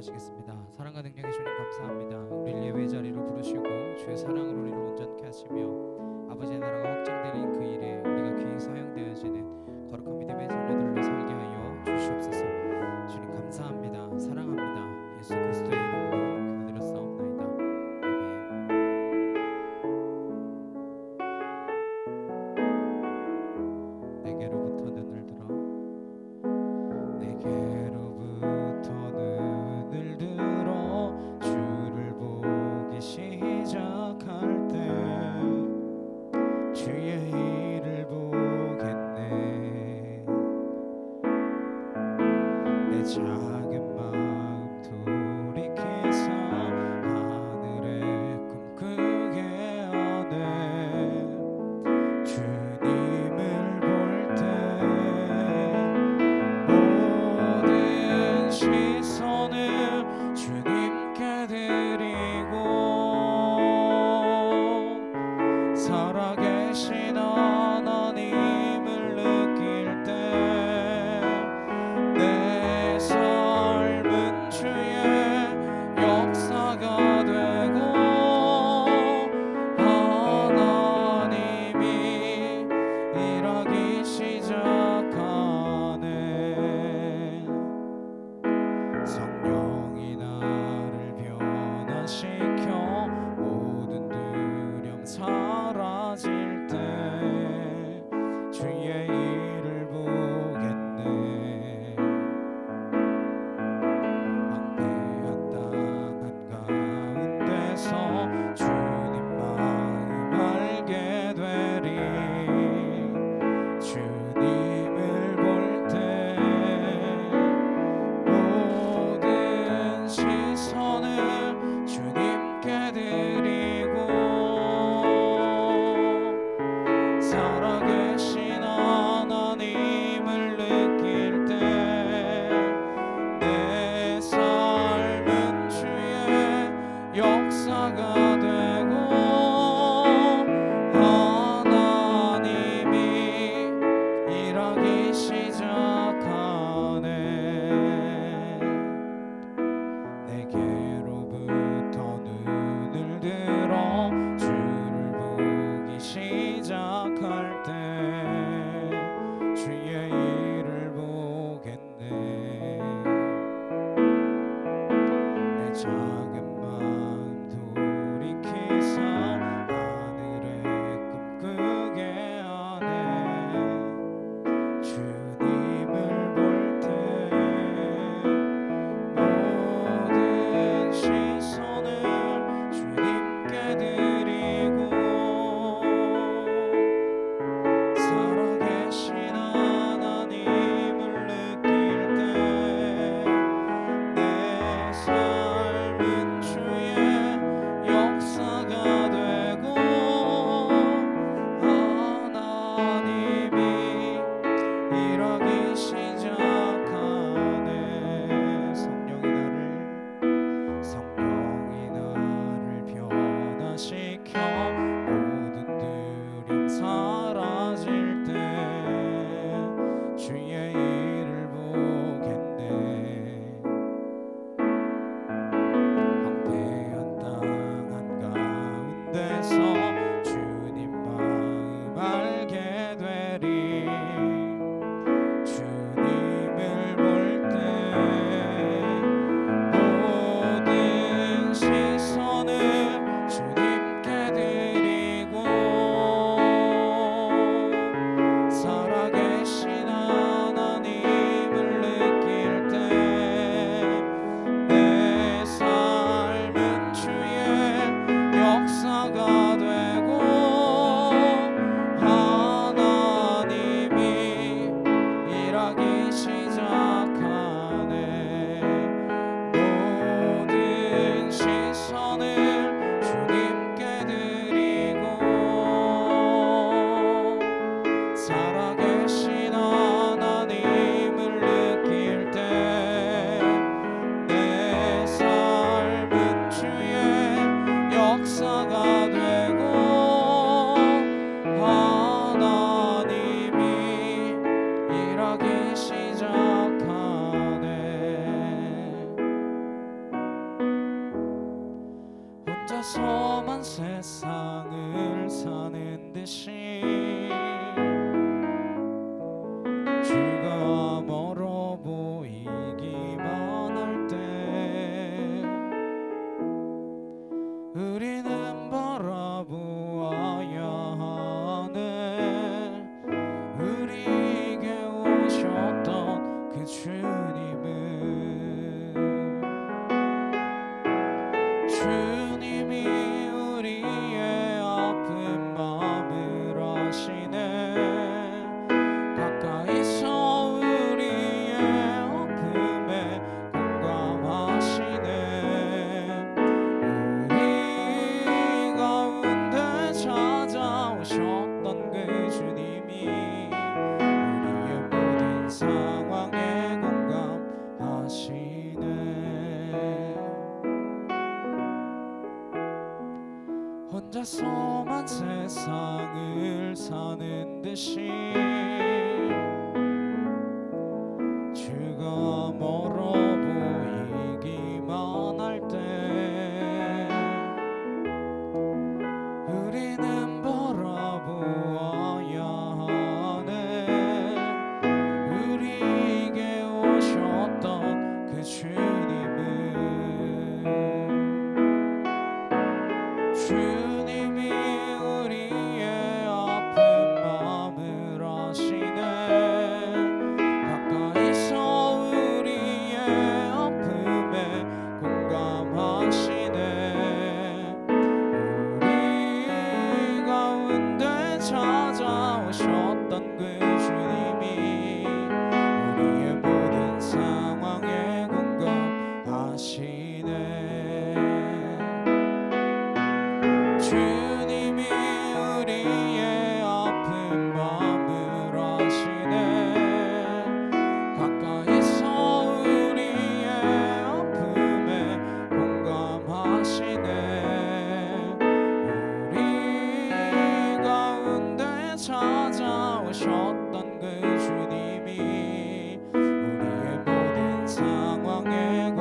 기도하시겠습니다. 사랑과 능력의 주님 감사합니다. 우리를 예배 자리로 부르시고 주의 사랑으로 우리를 온전케 하시며 아버지의 나라가 확장되는 그 일에 우리가 귀히 사용되어지는 거룩한 믿음의 자녀들로 살게 하여 주시옵소서. 주님 감사합니다. 사랑합니다. 예수 그리스도의 이름으로 기도드렸사옵나이다. 아멘. 내게로부터 눈을 들어 주를 보기 시작할 때 주의 일을 보겠네. 내 작은 마음 돌이켜서 하늘의 꿈 크게 하네. 주님을 볼 때 모든 시선을 주님께 드리고 살아계신 하나님을 느낄 때 내 삶은 주의 역사가 되고 하나님이 일하기 시작하네. 성령이 나를 변화시켜 모든 두려움 사라질 때 주의 일을 보겠네. 방패한 땅 한가운데서 주님 마음 알게 되리. 주님을 볼 때 모든 시선을 주님께 드리고 살아계신 하나님을 느낄 때 내 삶은 주의 역사가 되고 하나님이 일하기 시작하네. 내게로부터 눈을 들어 주를 보기 시작할 때 주의 일을 보겠네. 내 작은 마음 돌이켜서 하늘의 꿈 크게 하네. 주님을 볼 때 모든 시선을 주님께 드리고 살아계신 하나님을 느낄 때 내 삶은 주의 혼자서만 세상을 사는 듯이 주가 멀어 보이기만 할 때 우리는 바라보아야 하네. 우리에게 오셨던 그 주님이 우리의 아픈 마음을 아시네. 가까이서 우리의 아픔에 공감하시네. 우리 가운데 찾아오셨던 그 주님이 우리의 모든 상황에 공감하시네. 혼자서만 세상을 사는 듯이 주가 멀어 보이기만 할 때 우리는 바라보아야 하네. 우리에게 오셨던 그 주님이 우리의 아픈 마음을 아시네. 가까이서 우리의 아픔에 공감하시네. 우리 가운데 찾아오셨던 그 주님이 우리의 모든 상황에 공감하시네. 주님이 우리의 아픈 마음을 아시네. 가까이서 우리의 아픔에 공감하시네. 우리 가운데 찾아오셨던 그 주님이 우리의 모든 상황에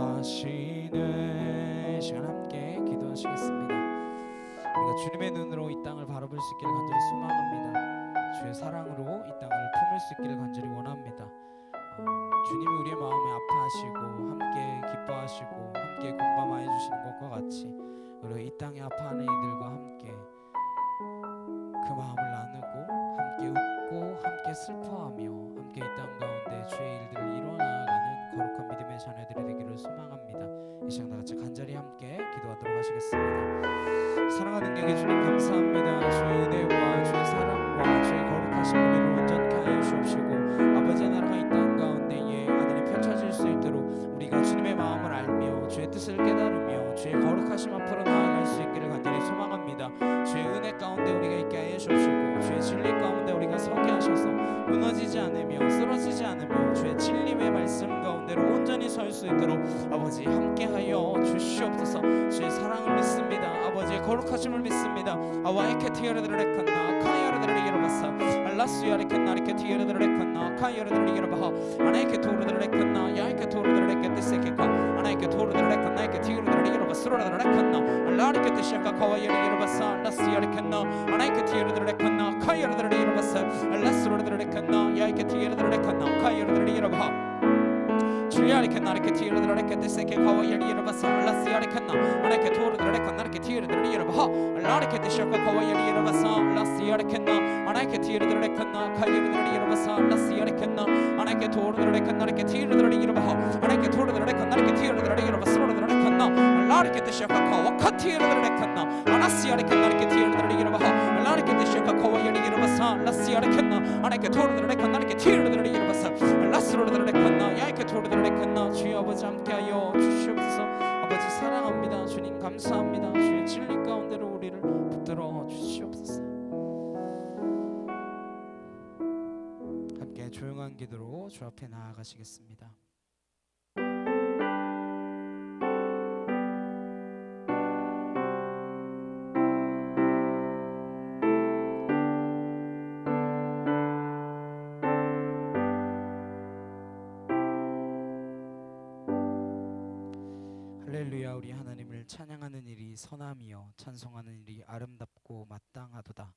공감하시네. 이 시간 함께 기도하시겠습니다. 우리가 주님의 눈으로 이 땅을 바라볼 수 있기를 간절히 소망합니다. 주의 사랑으로 이 땅을 품을 수 있기를 간절히 원합니다. 주님이 우리의 마음에 아파하시고 함께 기뻐하시고 함께 공감하여 주시는 것과 같이 우리가 이 땅에 아파하는 이들과 함께 그 마음을 나누고 함께 웃고 함께 슬퍼하며 함께 이 땅 가운데 주의 일들을 이뤄나가는 거룩한 믿음의 자녀들이 되기를 소망합니다. 이 시간 다같이 간절히 함께 기도하도록 하시겠습니다. 사랑하는 능력의 주님 감사합니다. 주의 은혜와 주의 사랑과 주의 거룩하신 은혜를 온전케 하여 주옵시고 아버지의 나라가 이 땅 가운데에 하늘이 펼쳐질 수 있도록 우리가 주님의 마음을 알며 주의 뜻을 깨달으며 주의 거룩하심 앞으로 나아갈 수 있기를 간절히 소망합니다. 주의 은혜 가운데 우리가 있게 하여 주옵시고 주의 진리 가운데 우리가 서게 하셔서 무너지지 않으며 쓰러지지 않으며 주의 진리의 말씀 가운데로 온전히 설 수 있도록 아버지 함께하여 주시옵소서. 주의 사랑을 믿습니다. 아버지의 거룩하심을 믿습니다. 아와이케티여르드레칸나 카이여르드레이여르바사 알라스야리케나리케티여르드레칸나 카이여르드레이여르바하 아나이케토르드레칸나 야이케토르드레케티세케카 아나이케토르드레칸나 이케티여르드레이여르바스로르드레칸나 알라리케티시아카 카와이여르드레이여르바사 알라스야리케나 아나이케티여르드레칸나 카이여르드레이여르바사 알라스로르드레칸나 야이케티여르드레칸나 카이여르드레이여르바하 주야리케나리케티여르드레케티세케 카와이여르드레이여르바사 알라스야리케나 아나이케토르드레칸나 알라리케티시아카 카와이여르드레이여르바사 알라스야리케나 아나이케티여르드레칸나 카이여르드레이여르바사 알라스야리케나 아나이케토르드레칸나 아나이케토르드레칸나 아나이케티여르드레칸나 알라리케티시아카 카와카티여르드레칸나 아나스야리케나 아나이케티여르드레이여르바하 알라리케티시아카 카와이여르드레이여르바사 알라스야리케나 아나이케토르드레칸나 아나이케티여르드레이여르바사 알라스로르드레칸나 야이케토르드레칸나 주여 아버지 함께하여 주시옵소서. 아버지 사랑합니다. 주님 감사합니다. 주의 진리 가운데로 우리를 붙들어 주시옵소서. 함께 조용한 기도로 주 앞에 나아가시겠습니다. 할렐루야. 우리 하나님을 찬양하는 일이 선함이요 찬송하는 일이 아름답고 마땅하도다.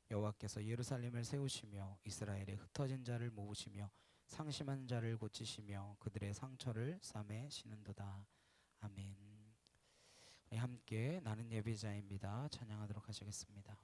여호와께서 예루살렘을 세우시며 이스라엘의 흩어진 자를 모으시며 상심한 자를 고치시며 그들의 상처를 싸매시는도다. 아멘. 우리 함께 나는 예배자입니다. 찬양하도록 하시겠습니다.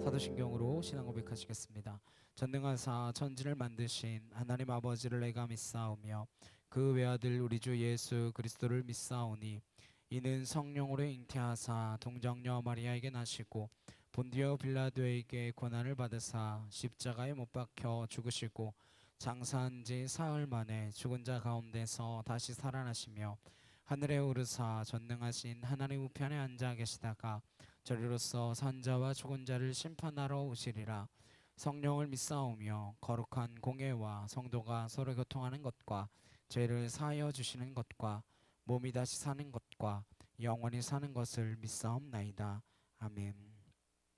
사도신경으로 신앙 고백하시겠습니다. 전능하사 천지를 만드신 하나님 아버지를 내가 믿사오며 그 외아들 우리 주 예수 그리스도를 믿사오니 이는 성령으로 잉태하사 동정녀 마리아에게 나시고 본디오 빌라도에게 고난을 받으사 십자가에 못 박혀 죽으시고 장사한 지 사흘 만에 죽은 자 가운데서 다시 살아나시며 하늘에 오르사 전능하신 하나님 우편에 앉아 계시다가 저리로서 산자와 죽은 자를 심판하러 오시리라. 성령을 믿사오며 거룩한 공예와 성도가 서로 교통하는 것과 죄를 사하여 주시는 것과 몸이 다시 사는 것과 영원히 사는 것을 믿사옵나이다. 아멘.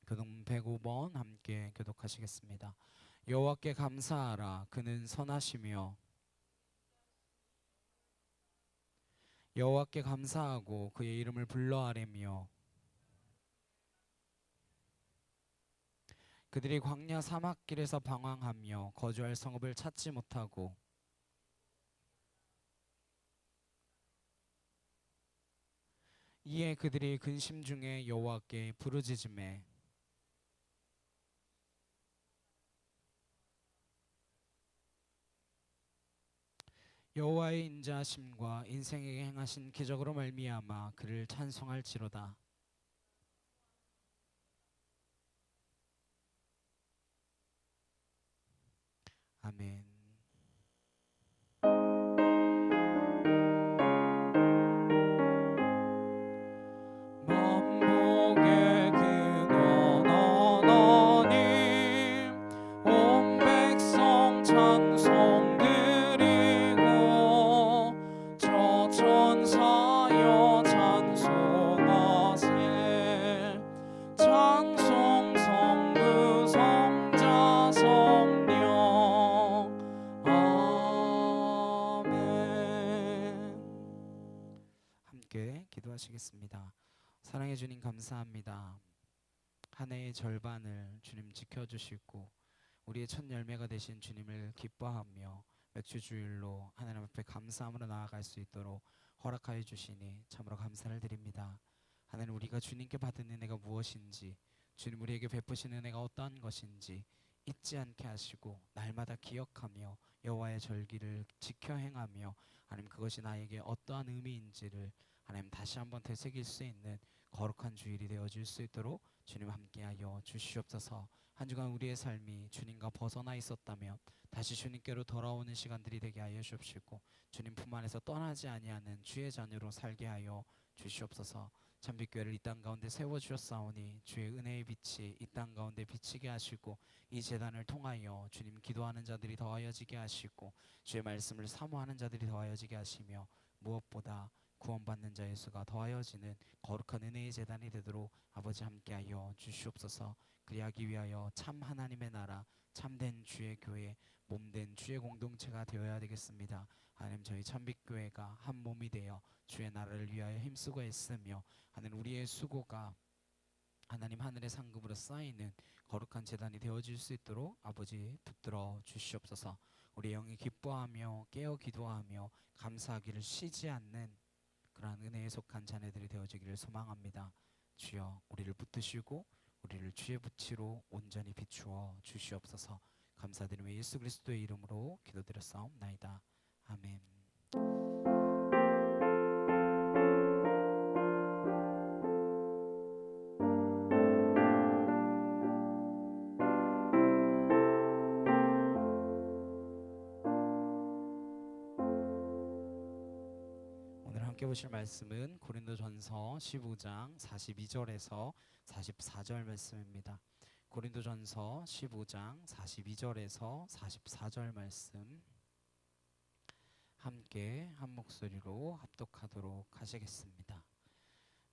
교동 105번 함께 교독하시겠습니다. 여호와께 감사하라. 그는 선하시며 여호와께 감사하고 그의 이름을 불러아뢰며 그들이 광야 사막길에서 방황하며 거주할 성읍을 찾지 못하고 이에 그들이 근심 중에 여호와께 부르짖음에 여호와의 인자하심과 인생에게 행하신 기적으로 말미암아 그를 찬송할지로다. 아멘. 만복의 근원 하나님 온 백성 찬송 드리고 저 천사여 찬송하세 찬송 성부 성자 성령 함께 기도하시겠습니다. 사랑해 주님 감사합니다. 한 해의 절반을 주님 지켜주시고 우리의 첫 열매가 되신 주님을 기뻐하며 맥주 주일로 하나님 앞에 감사함으로 나아갈 수 있도록 허락하여 주시니 참으로 감사를 드립니다. 하나님 우리가 주님께 받은 은혜가 무엇인지 주님 우리에게 베푸신 은혜가 어떠한 것인지 잊지 않게 하시고 날마다 기억하며 여호와의 절기를 지켜 행하며 하나님 그것이 나에게 어떠한 의미인지를 하나님 다시 한번 되새길 수 있는 거룩한 주일이 되어질 수 있도록 주님 함께하여 주시옵소서. 한 주간 우리의 삶이 주님과 벗어나 있었다면 다시 주님께로 돌아오는 시간들이 되게 하여 주옵시고 주님 품 안에서 떠나지 아니하는 주의 자녀로 살게 하여 주시옵소서. 참빛교회를 이 땅 가운데 세워주셨사오니 주의 은혜의 빛이 이 땅 가운데 비치게 하시고 이 제단을 통하여 주님 기도하는 자들이 더하여지게 하시고 주의 말씀을 사모하는 자들이 더하여지게 하시며 무엇보다 구원받는 자 예수가 더하여지는 거룩한 은혜의 제단이 되도록 아버지 함께하여 주시옵소서. 그리하기 위하여 참 하나님의 나라, 참된 주의 교회, 몸된 주의 공동체가 되어야 되겠습니다. 하나님, 저희 참빛교회가 한 몸이 되어 주의 나라를 위하여 힘쓰고 애쓰며 하나님, 우리의 수고가 하나님 하늘의 상급으로 쌓이는 거룩한 제단이 되어질 수 있도록 아버지 붙들어 주시옵소서. 우리 영이 기뻐하며 깨어 기도하며 감사하기를 쉬지 않는 그러한 은혜에 속한 자녀들이 되어지기를 소망합니다. 주여, 우리를 붙드시고 우리를 주의 빛으로 온전히 비추어 주시옵소서. 감사드리며 예수 그리스도의 이름으로 기도드렸사옵나이다. 아멘. 오늘 함께 보실 말씀은 고린도전서 15장 42절에서 44절 말씀입니다. 고린도전서 15장 42절에서 44절 말씀 함께 한 목소리로 합독하도록 하시겠습니다.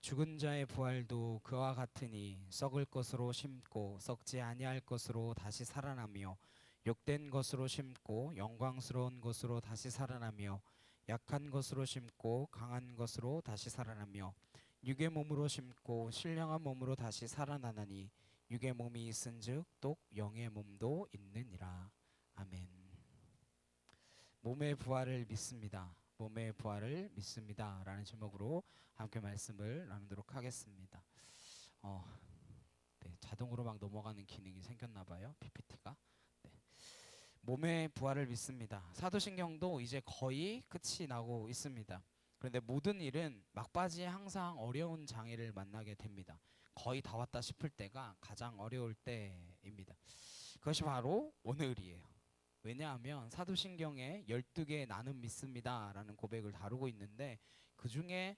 죽은 자의 부활도 그와 같으니 썩을 것으로 심고 썩지 아니할 것으로 다시 살아나며 욕된 것으로 심고 영광스러운 것으로 다시 살아나며 약한 것으로 심고 강한 것으로 다시 살아나며 육의 몸으로 심고 신령한 몸으로 다시 살아나나니 육의 몸이 있은즉 또 영의 몸도 있느니라. 아멘. 몸의 부활을 믿습니다. 몸의 부활을 믿습니다 라는 제목으로 함께 말씀을 나누도록 하겠습니다. 자동으로 막 넘어가는 기능이 생겼나 봐요. PPT가. 몸의 부활을 믿습니다. 사도신경도 이제 거의 끝이 나고 있습니다. 그런데 모든 일은 막바지에 항상 어려운 장애를 만나게 됩니다. 거의 다 왔다 싶을 때가 가장 어려울 때입니다. 그것이 바로 오늘이에요. 왜냐하면 사도신경에 12개의 나는 믿습니다 라는 고백을 다루고 있는데 그 중에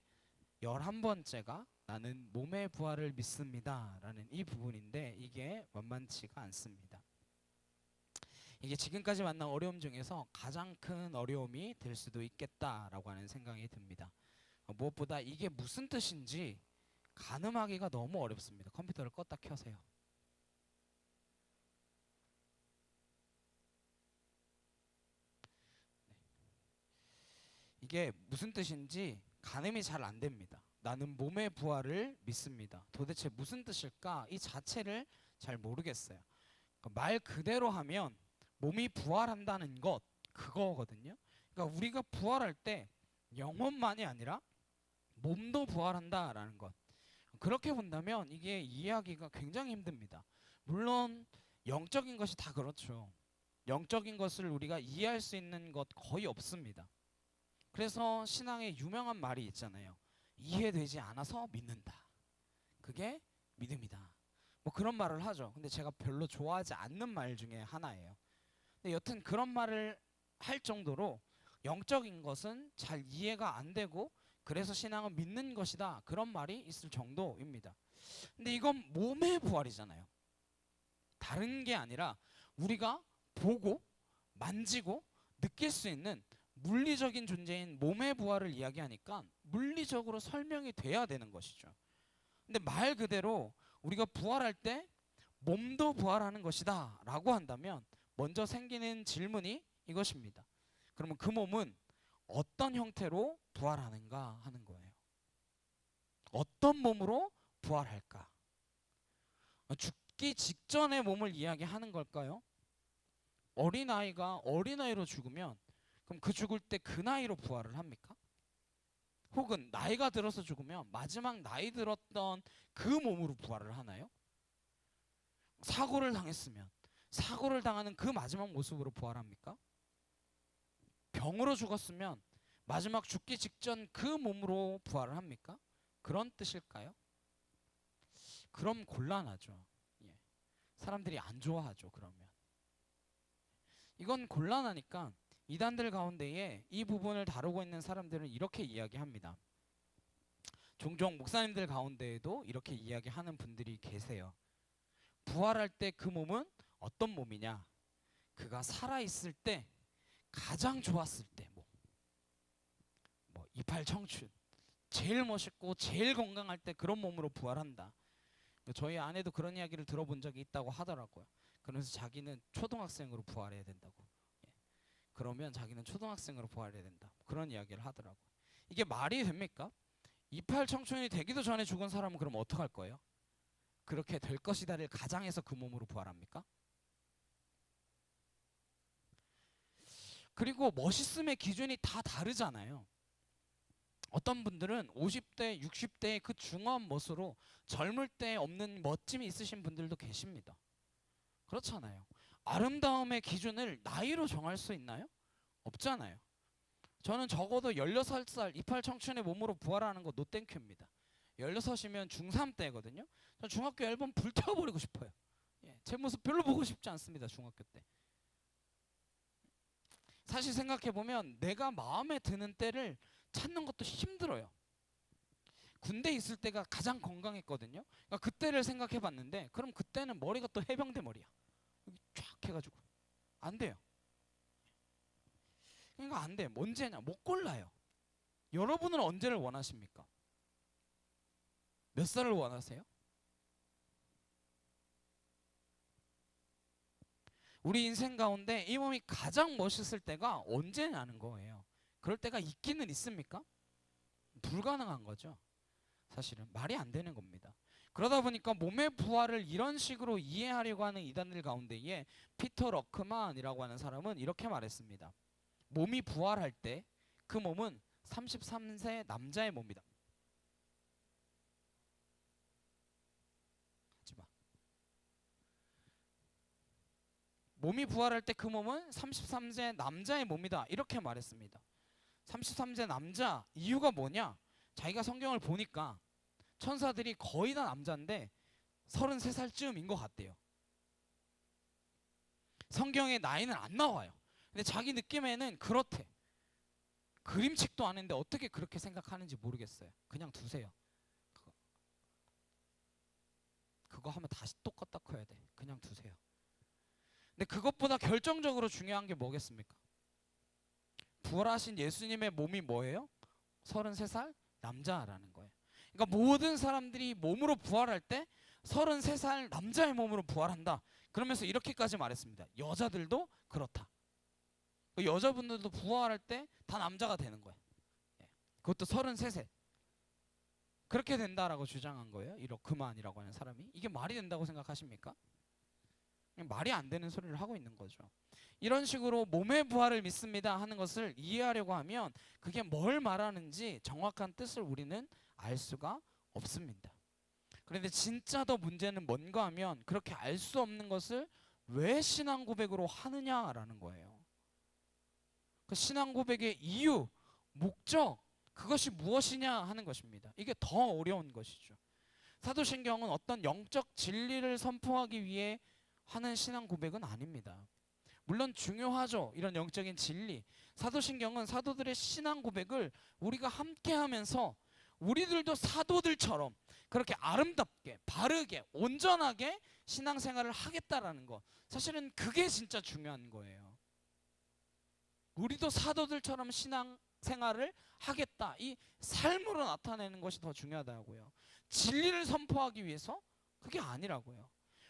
11번째가 나는 몸의 부활을 믿습니다 라는 이 부분인데 이게 만만치가 않습니다. 이게 지금까지 만난 어려움 중에서 가장 큰 어려움이 될 수도 있겠다라고 하는 생각이 듭니다. 무엇보다 이게 무슨 뜻인지 가늠하기가 너무 어렵습니다. 컴퓨터를 껐다 켜세요. 이게 무슨 뜻인지 가늠이 잘 안 됩니다. 나는 몸의 부활을 믿습니다. 도대체 무슨 뜻일까? 이 자체를 잘 모르겠어요. 말 그대로 하면 몸이 부활한다는 것, 그거거든요. 그러니까 우리가 부활할 때 영혼만이 아니라 몸도 부활한다라는 것. 그렇게 본다면 이게 이해하기가 굉장히 힘듭니다. 물론 영적인 것이 다 그렇죠. 영적인 것을 우리가 이해할 수 있는 것 거의 없습니다. 그래서 신앙에 유명한 말이 있잖아요. 이해되지 않아서 믿는다. 그게 믿음이다. 뭐 그런 말을 하죠. 근데 제가 별로 좋아하지 않는 말 중에 하나예요. 근데 여튼 그런 말을 할 정도로 영적인 것은 잘 이해가 안 되고 그래서 신앙은 믿는 것이다. 그런 말이 있을 정도입니다. 근데 이건 몸의 부활이잖아요. 다른 게 아니라 우리가 보고 만지고 느낄 수 있는 물리적인 존재인 몸의 부활을 이야기하니까 물리적으로 설명이 돼야 되는 것이죠. 근데 말 그대로 우리가 부활할 때 몸도 부활하는 것이다 라고 한다면 먼저 생기는 질문이 이것입니다. 그러면 그 몸은 어떤 형태로 부활하는가 하는 거예요. 어떤 몸으로 부활할까? 죽기 직전의 몸을 이야기하는 걸까요? 어린아이가 어린아이로 죽으면 그럼 그 죽을 때 그 나이로 부활을 합니까? 혹은 나이가 들어서 죽으면 마지막 나이 들었던 그 몸으로 부활을 하나요? 사고를 당했으면 사고를 당하는 그 마지막 모습으로 부활합니까? 병으로 죽었으면 마지막 죽기 직전 그 몸으로 부활을 합니까? 그런 뜻일까요? 그럼 곤란하죠. 예. 사람들이 안 좋아하죠. 그러면 이건 곤란하니까 이단들 가운데에 이 부분을 다루고 있는 사람들은 이렇게 이야기합니다. 종종 목사님들 가운데에도 이렇게 이야기하는 분들이 계세요. 부활할 때 그 몸은 어떤 몸이냐? 그가 살아있을 때 가장 좋았을 때 몸. 뭐 이팔 청춘, 제일 멋있고 제일 건강할 때 그런 몸으로 부활한다. 저희 아내도 그런 이야기를 들어본 적이 있다고 하더라고요. 그러면서 자기는 초등학생으로 부활해야 된다고. 예. 그러면 자기는 초등학생으로 부활해야 된다. 그런 이야기를 하더라고요. 이게 말이 됩니까? 이팔 청춘이 되기도 전에 죽은 사람은 그럼 어떡할 거예요? 그렇게 될 것이다를 가장해서 그 몸으로 부활합니까? 그리고 멋있음의 기준이 다 다르잖아요. 어떤 분들은 50대, 60대의 그 중후한 멋으로 젊을 때 없는 멋짐이 있으신 분들도 계십니다. 그렇잖아요. 아름다움의 기준을 나이로 정할 수 있나요? 없잖아요. 저는 적어도 16살 이팔 청춘의 몸으로 부활하는 거 노땡큐입니다. 16이면 중3 때거든요. 저 중학교 앨범 불태워버리고 싶어요. 예, 제 모습 별로 보고 싶지 않습니다. 중학교 때. 사실 생각해보면 내가 마음에 드는 때를 찾는 것도 힘들어요. 군대 있을 때가 가장 건강했거든요. 그러니까 그때를 생각해봤는데 그럼 그때는 머리가 또 해병대 머리야. 여기 쫙 해가지고 안 돼요. 그러니까 안 돼. 언제냐? 못 골라요. 여러분은 언제를 원하십니까? 몇 살을 원하세요? 우리 인생 가운데 이 몸이 가장 멋있을 때가 언제냐는 거예요. 그럴 때가 있기는 있습니까? 불가능한 거죠. 사실은 말이 안 되는 겁니다. 그러다 보니까 몸의 부활을 이런 식으로 이해하려고 하는 이단들 가운데에 피터 럭크만이라고 하는 사람은 이렇게 말했습니다. 몸이 부활할 때 그 몸은 33세 남자의 몸이다. 하지마. 몸이 부활할 때 그 몸은 33세 남자의 몸이다. 이렇게 말했습니다. 33세 남자 이유가 뭐냐? 자기가 성경을 보니까 천사들이 거의 다 남자인데 33살쯤인 것 같대요. 성경에 나이는 안 나와요. 근데 자기 느낌에는 그렇대. 그림책도 아는데 어떻게 그렇게 생각하는지 모르겠어요. 그냥 두세요. 그거 하면 다시 똑같다 커야 돼. 그냥 두세요. 근데 그것보다 결정적으로 중요한 게 뭐겠습니까? 부활하신 예수님의 몸이 뭐예요? 33살 남자라는 거예요. 그러니까 모든 사람들이 몸으로 부활할 때 33살 남자의 몸으로 부활한다. 그러면서 이렇게까지 말했습니다. 여자들도 그렇다. 여자분들도 부활할 때 다 남자가 되는 거예요. 그것도 33세. 그렇게 된다라고 주장한 거예요. 그만이라고 하는 사람이. 이게 말이 된다고 생각하십니까? 말이 안 되는 소리를 하고 있는 거죠. 이런 식으로 몸의 부활을 믿습니다 하는 것을 이해하려고 하면 그게 뭘 말하는지 정확한 뜻을 우리는 알 수가 없습니다. 그런데 진짜 더 문제는 뭔가 하면 그렇게 알 수 없는 것을 왜 신앙 고백으로 하느냐라는 거예요. 그 신앙 고백의 이유, 목적, 그것이 무엇이냐 하는 것입니다. 이게 더 어려운 것이죠. 사도신경은 어떤 영적 진리를 선포하기 위해 하는 신앙 고백은 아닙니다. 물론 중요하죠. 이런 영적인 진리. 사도신경은 사도들의 신앙 고백을 우리가 함께 하면서 우리들도 사도들처럼 그렇게 아름답게, 바르게, 온전하게 신앙생활을 하겠다라는 거. 사실은 그게 진짜 중요한 거예요. 우리도 사도들처럼 신앙생활을 하겠다. 이 삶으로 나타내는 것이 더 중요하다고요. 진리를 선포하기 위해서 그게 아니라고요.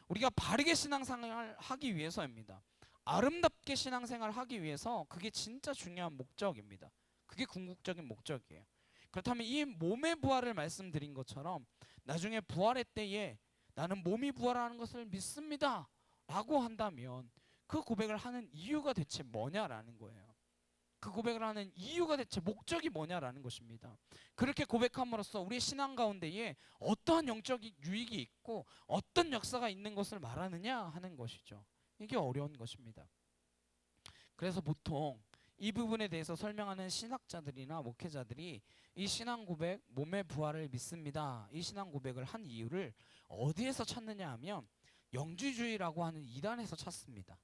우리가 바르게 신앙생활을 하기 위해서입니다. 아름답게 신앙생활을 하기 위해서 그게 진짜 중요한 목적입니다. 그게 궁극적인 목적이에요. 그렇다면 이 몸의 부활을 말씀드린 것처럼 나중에 부활의 때에 나는 몸이 부활하는 것을 믿습니다 라고 한다면 그 고백을 하는 이유가 대체 뭐냐라는 거예요. 그 고백을 하는 이유가 대체 목적이 뭐냐라는 것입니다. 그렇게 고백함으로써 우리의 신앙 가운데에 어떠한 영적 유익이 있고 어떤 역사가 있는 것을 말하느냐 하는 것이죠. 이게 어려운 것입니다. 그래서 보통 이 부분에 대해서 설명하는 신학자들이나 목회자들이 이 신앙 고백, 몸의 부활을 믿습니다. 이 신앙 고백을 한 이유를 어디에서 찾느냐 하면 영지주의라고 하는 이단에서 찾습니다.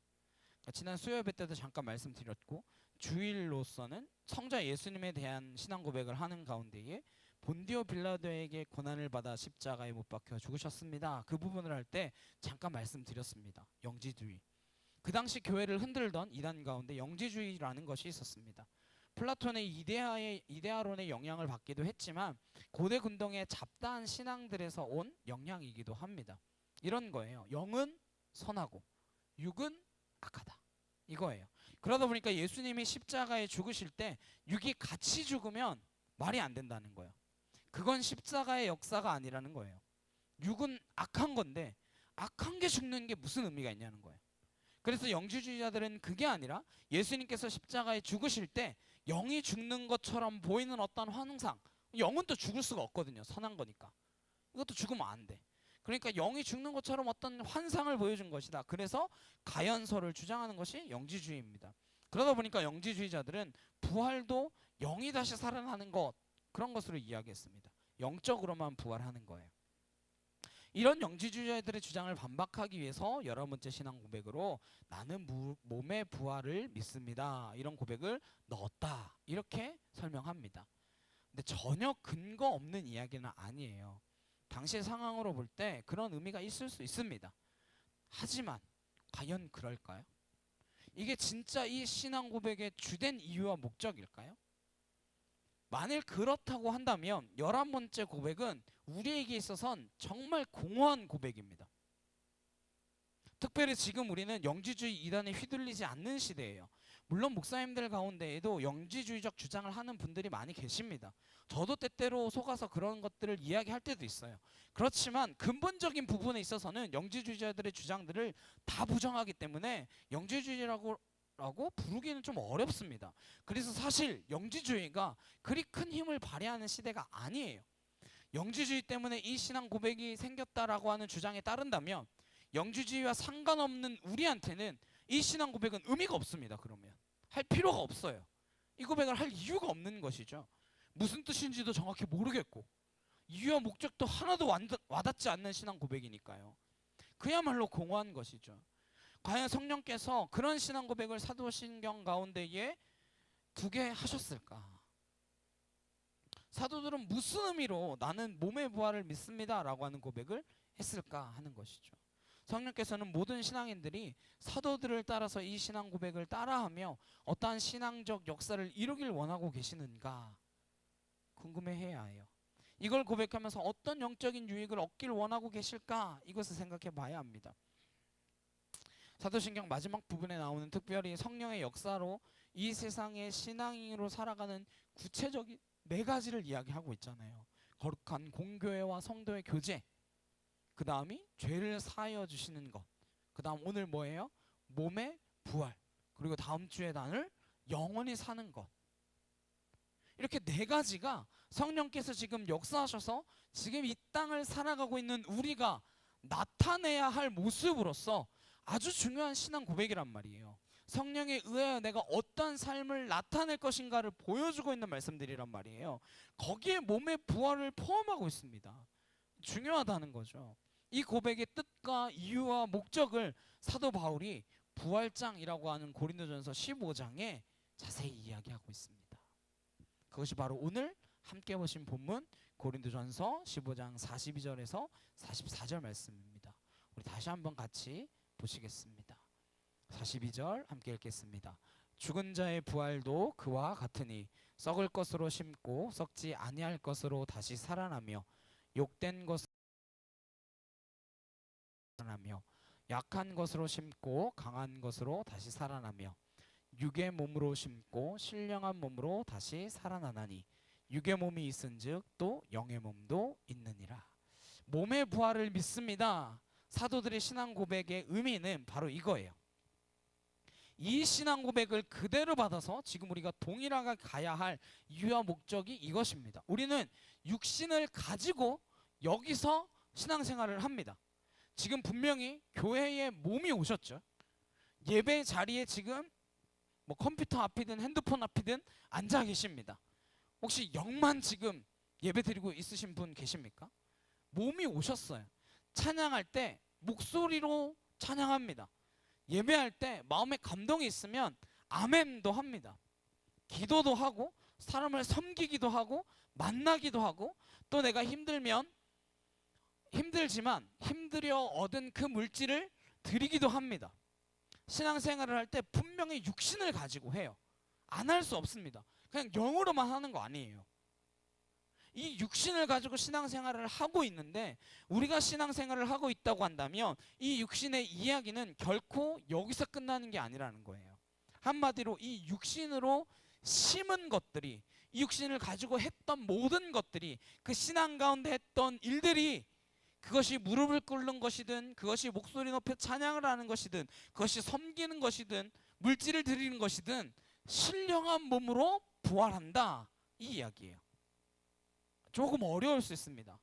지난 수요예배 때도 잠깐 말씀드렸고 주일로서는 성자 예수님에 대한 신앙 고백을 하는 가운데에 본디오 빌라도에게 고난을 받아 십자가에 못 박혀 죽으셨습니다. 그 부분을 할 때 잠깐 말씀드렸습니다. 영지주의. 그 당시 교회를 흔들던 이단 가운데 영지주의라는 것이 있었습니다. 플라톤의 이데아론의 영향을 받기도 했지만 고대 근동의 잡다한 신앙들에서 온 영향이기도 합니다. 이런 거예요. 영은 선하고 육은 악하다. 이거예요. 그러다 보니까 예수님이 십자가에 죽으실 때 육이 같이 죽으면 말이 안 된다는 거예요. 그건 십자가의 역사가 아니라는 거예요. 육은 악한 건데 악한 게 죽는 게 무슨 의미가 있냐는 거예요. 그래서 영지주의자들은 그게 아니라 예수님께서 십자가에 죽으실 때 영이 죽는 것처럼 보이는 어떤 환상, 영은 또 죽을 수가 없거든요. 선한 거니까. 이것도 죽으면 안 돼. 그러니까 영이 죽는 것처럼 어떤 환상을 보여준 것이다. 그래서 가연설을 주장하는 것이 영지주의입니다. 그러다 보니까 영지주의자들은 부활도 영이 다시 살아나는 것, 그런 것으로 이야기했습니다. 영적으로만 부활하는 거예요. 이런 영지주의자들의 주장을 반박하기 위해서 11번째 신앙 고백으로 나는 몸의 부활을 믿습니다. 이런 고백을 넣었다. 이렇게 설명합니다. 근데 전혀 근거 없는 이야기는 아니에요. 당시의 상황으로 볼 때 그런 의미가 있을 수 있습니다. 하지만 과연 그럴까요? 이게 진짜 이 신앙 고백의 주된 이유와 목적일까요? 만일 그렇다고 한다면 11번째 고백은 우리에게 있어선 정말 공허한 고백입니다. 특별히 지금 우리는 영지주의 이단에 휘둘리지 않는 시대예요. 물론 목사님들 가운데에도 영지주의적 주장을 하는 분들이 많이 계십니다. 저도 때때로 속아서 그런 것들을 이야기할 때도 있어요. 그렇지만 근본적인 부분에 있어서는 영지주의자들의 주장들을 다 부정하기 때문에 영지주의라고 부르기는 좀 어렵습니다. 그래서 사실 영지주의가 그리 큰 힘을 발휘하는 시대가 아니에요. 영지주의 때문에 이 신앙 고백이 생겼다라고 하는 주장에 따른다면 영지주의와 상관없는 우리한테는 이 신앙 고백은 의미가 없습니다. 그러면 할 필요가 없어요. 이 고백을 할 이유가 없는 것이죠. 무슨 뜻인지도 정확히 모르겠고 이유와 목적도 하나도 와닿지 않는 신앙 고백이니까요. 그야말로 공허한 것이죠. 과연 성령께서 그런 신앙 고백을 사도신경 가운데에 두게 하셨을까? 사도들은 무슨 의미로 나는 몸의 부활을 믿습니다 라고 하는 고백을 했을까 하는 것이죠. 성령께서는 모든 신앙인들이 사도들을 따라서 이 신앙 고백을 따라하며 어떠한 신앙적 역사를 이루길 원하고 계시는가 궁금해해야 해요. 이걸 고백하면서 어떤 영적인 유익을 얻길 원하고 계실까 이것을 생각해 봐야 합니다. 사도신경 마지막 부분에 나오는 특별히 성령의 역사로 이 세상의 신앙인으로 살아가는 구체적인 4가지를 이야기하고 있잖아요. 거룩한 공교회와 성도의 교제, 그 다음이 죄를 사하여 주시는 것, 그 다음 오늘 뭐예요? 몸의 부활, 그리고 다음 주의 단을 영원히 사는 것. 이렇게 4가지가 성령께서 지금 역사하셔서 지금 이 땅을 살아가고 있는 우리가 나타내야 할 모습으로서 아주 중요한 신앙 고백이란 말이에요. 성령에 의하여 내가 어떠한 삶을 나타낼 것인가를 보여주고 있는 말씀들이란 말이에요. 거기에 몸의 부활을 포함하고 있습니다. 중요하다는 거죠. 이 고백의 뜻과 이유와 목적을 사도 바울이 부활장이라고 하는 고린도전서 15장에 자세히 이야기하고 있습니다. 그것이 바로 오늘 함께 보신 본문 고린도전서 15장 42절에서 44절 말씀입니다. 우리 다시 한번 같이 보시겠습니다. 42절 함께 읽겠습니다. 죽은 자의 부활도 그와 같으니 썩을 것으로 심고 썩지 아니할 것으로 다시 살아나며 욕된 것으로 살아나며 약한 것으로 심고 강한 것으로 다시 살아나며 육의 몸으로 심고 신령한 몸으로 다시 살아나나니 육의 몸이 있은즉 또 영의 몸도 있느니라. 몸의 부활을 믿습니다. 사도들의 신앙 고백의 의미는 바로 이거예요. 이 신앙 고백을 그대로 받아서 지금 우리가 동일하게 가야 할 이유와 목적이 이것입니다. 우리는 육신을 가지고 여기서 신앙생활을 합니다. 지금 분명히 교회에 몸이 오셨죠. 예배 자리에 지금 뭐 컴퓨터 앞이든 핸드폰 앞이든 앉아 계십니다. 혹시 영만 지금 예배 드리고 있으신 분 계십니까? 몸이 오셨어요. 찬양할 때 목소리로 찬양합니다. 예배할 때 마음에 감동이 있으면 아멘도 합니다. 기도도 하고 사람을 섬기기도 하고 만나기도 하고 또 내가 힘들지만 힘들여 얻은 그 물질을 드리기도 합니다. 신앙생활을 할 때 분명히 육신을 가지고 해요. 안 할 수 없습니다. 그냥 영으로만 하는 거 아니에요. 이 육신을 가지고 신앙생활을 하고 있는데, 우리가 신앙생활을 하고 있다고 한다면 이 육신의 이야기는 결코 여기서 끝나는 게 아니라는 거예요. 한마디로 이 육신으로 심은 것들이, 이 육신을 가지고 했던 모든 것들이, 그 신앙 가운데 했던 일들이, 그것이 무릎을 꿇는 것이든, 그것이 목소리 높여 찬양을 하는 것이든, 그것이 섬기는 것이든, 물질을 드리는 것이든 신령한 몸으로 부활한다, 이 이야기예요. 조금 어려울 수 있습니다.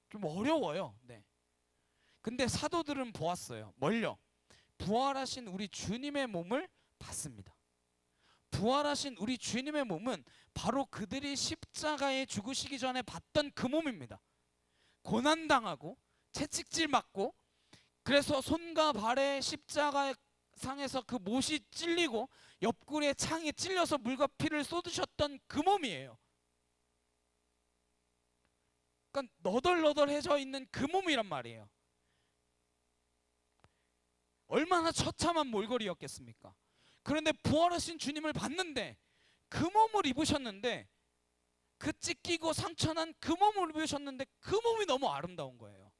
좀 어려워요. 네. 근데 사도들은 보았어요. 뭘요? 부활하신 우리 주님의 몸을 봤습니다. 부활하신 우리 주님의 몸은 바로 그들이 십자가에 죽으시기 전에 봤던 그 몸입니다. 고난당하고 채찍질 맞고, 그래서 손과 발에 십자가 상에서 그 못이 찔리고 옆구리에 창에 찔려서 물과 피를 쏟으셨던 그 몸이에요. 그러니까 너덜너덜해져 있는 그 몸이란 말이에요. 얼마나 처참한 몰골이었겠습니까? 그런데 부활하신 주님을 봤는데, 그 몸을 입으셨는데, 그 찢기고 상처난 그 몸을 입으셨는데, 그 몸이 너무 아름다운 거예요.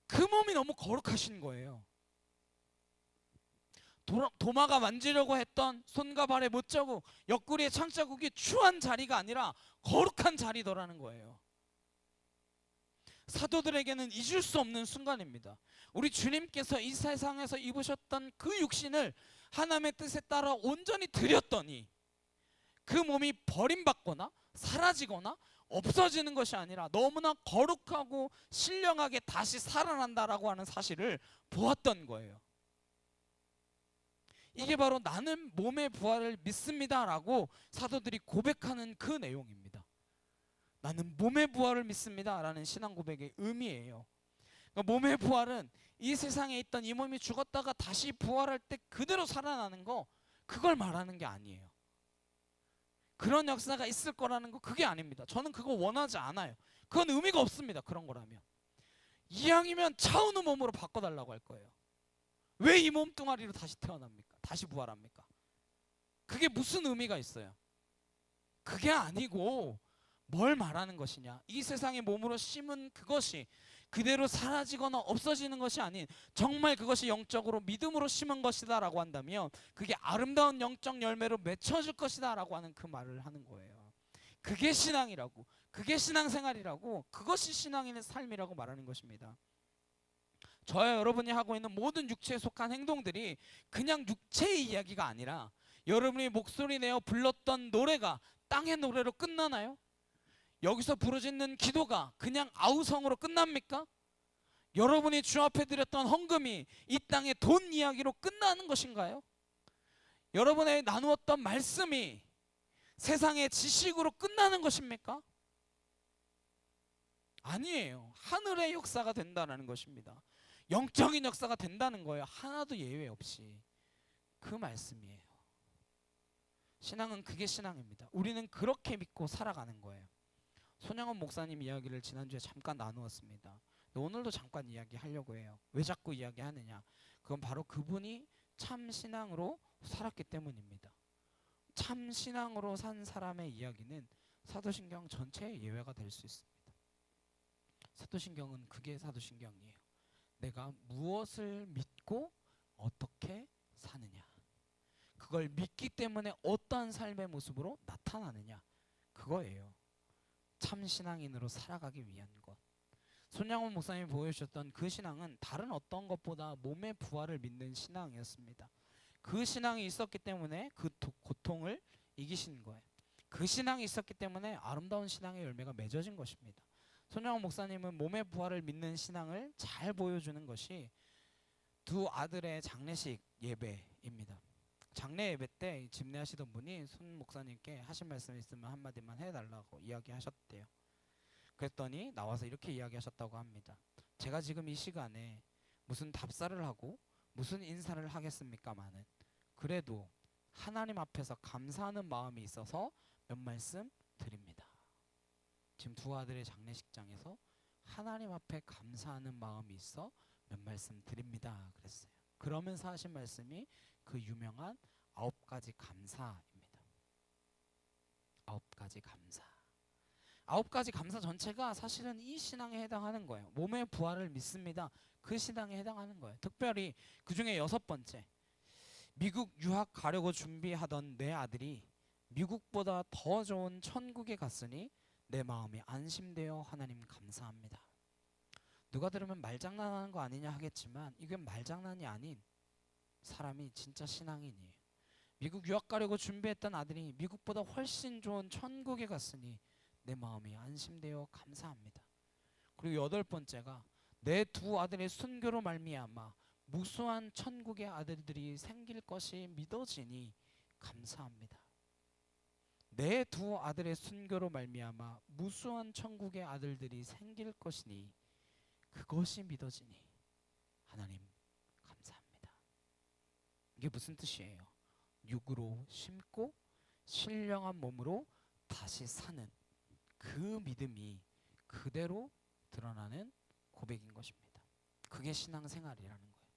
그 몸이 너무 거룩하신 거예요. 도마가 만지려고 했던 손과 발의 못자국, 옆구리의 창자국이 추한 자리가 아니라 거룩한 자리더라는 거예요. 사도들에게는 잊을 수 없는 순간입니다. 우리 주님께서 이 세상에서 입으셨던 그 육신을 하나님의 뜻에 따라 온전히 드렸더니, 그 몸이 버림받거나 사라지거나 없어지는 것이 아니라 너무나 거룩하고 신령하게 다시 살아난다라고 하는 사실을 보았던 거예요. 이게 바로 나는 몸의 부활을 믿습니다라고 사도들이 고백하는 그 내용입니다. 나는 몸의 부활을 믿습니다라는 신앙 고백의 의미예요. 그러니까 몸의 부활은 이 세상에 있던 이 몸이 죽었다가 다시 부활할 때 그대로 살아나는 거, 그걸 말하는 게 아니에요. 그런 역사가 있을 거라는 거, 그게 아닙니다. 저는 그거 원하지 않아요. 그건 의미가 없습니다. 그런 거라면. 이왕이면 차은우 몸으로 바꿔달라고 할 거예요. 왜 이 몸뚱아리로 다시 태어납니까? 다시 부활합니까? 그게 무슨 의미가 있어요? 그게 아니고 뭘 말하는 것이냐, 이 세상의 몸으로 심은 그것이 그대로 사라지거나 없어지는 것이 아닌, 정말 그것이 영적으로 믿음으로 심은 것이다 라고 한다면 그게 아름다운 영적 열매로 맺혀질 것이다 라고 하는 그 말을 하는 거예요. 그게 신앙이라고, 그게 신앙생활이라고, 그것이 신앙인의 삶이라고 말하는 것입니다. 저와 여러분이 하고 있는 모든 육체에 속한 행동들이 그냥 육체의 이야기가 아니라, 여러분이 목소리 내어 불렀던 노래가 땅의 노래로 끝나나요? 여기서 부르짖는 기도가 그냥 아우성으로 끝납니까? 여러분이 주 앞에 드렸던 헌금이 이 땅의 돈 이야기로 끝나는 것인가요? 여러분의 나누었던 말씀이 세상의 지식으로 끝나는 것입니까? 아니에요. 하늘의 역사가 된다는 것입니다. 영적인 역사가 된다는 거예요. 하나도 예외 없이. 그 말씀이에요. 신앙은 그게 신앙입니다. 우리는 그렇게 믿고 살아가는 거예요. 손양원 목사님 이야기를 지난주에 잠깐 나누었습니다. 오늘도 잠깐 이야기하려고 해요. 왜 자꾸 이야기하느냐? 그건 바로 그분이 참 신앙으로 살았기 때문입니다. 참 신앙으로 산 사람의 이야기는 사도신경 전체의 예외가 될 수 있습니다. 사도신경은 그게 사도신경이에요. 내가 무엇을 믿고 어떻게 사느냐, 그걸 믿기 때문에 어떠한 삶의 모습으로 나타나느냐, 그거예요. 참 신앙인으로 살아가기 위한 것. 손양원 목사님이 보여주셨던 그 신앙은 다른 어떤 것보다 몸의 부활을 믿는 신앙이었습니다. 그 신앙이 있었기 때문에 그 고통을 이기신 거예요. 그 신앙이 있었기 때문에 아름다운 신앙의 열매가 맺어진 것입니다. 손양원 목사님은 몸의 부활을 믿는 신앙을 잘 보여주는 것이 두 아들의 장례식 예배입니다. 장례 예배 때 집례하시던 분이 손 목사님께 하신 말씀 있으면 한마디만 해달라고 이야기하셨대요. 그랬더니 나와서 이렇게 이야기하셨다고 합니다. 제가 지금 이 시간에 무슨 답사를 하고 무슨 인사를 하겠습니까마는, 그래도 하나님 앞에서 감사하는 마음이 있어서 몇 말씀 드립니다. 지금 두 아들의 장례식장에서 하나님 앞에 감사하는 마음이 있어 몇 말씀 드립니다 그랬어요. 그러면서 하신 말씀이 그 유명한 9가지 감사입니다. 아홉 가지 감사. 아홉 가지 감사 전체가 사실은 이 신앙에 해당하는 거예요. 몸의 부활을 믿습니다. 그 신앙에 해당하는 거예요. 특별히 그 중에 여섯 번째, 미국 유학 가려고 준비하던 내 아들이 미국보다 더 좋은 천국에 갔으니 내 마음이 안심되어 하나님 감사합니다. 누가 들으면 말장난하는 거 아니냐 하겠지만 이게 말장난이 아닌 사람이 진짜 신앙인이에요. 미국 유학 가려고 준비했던 아들이 미국보다 훨씬 좋은 천국에 갔으니 내 마음이 안심되어 감사합니다. 그리고 여덟 번째가 내 두 아들의 순교로 말미암아 무수한 천국의 아들들이 생길 것이 믿어지니 감사합니다. 내 두 아들의 순교로 말미암아 무수한 천국의 아들들이 생길 것이니 그것이 믿어지니 하나님 감사합니다. 이게 무슨 뜻이에요? 육으로 심고 신령한 몸으로 다시 사는 그 믿음이 그대로 드러나는 고백인 것입니다. 그게 신앙생활이라는 거예요.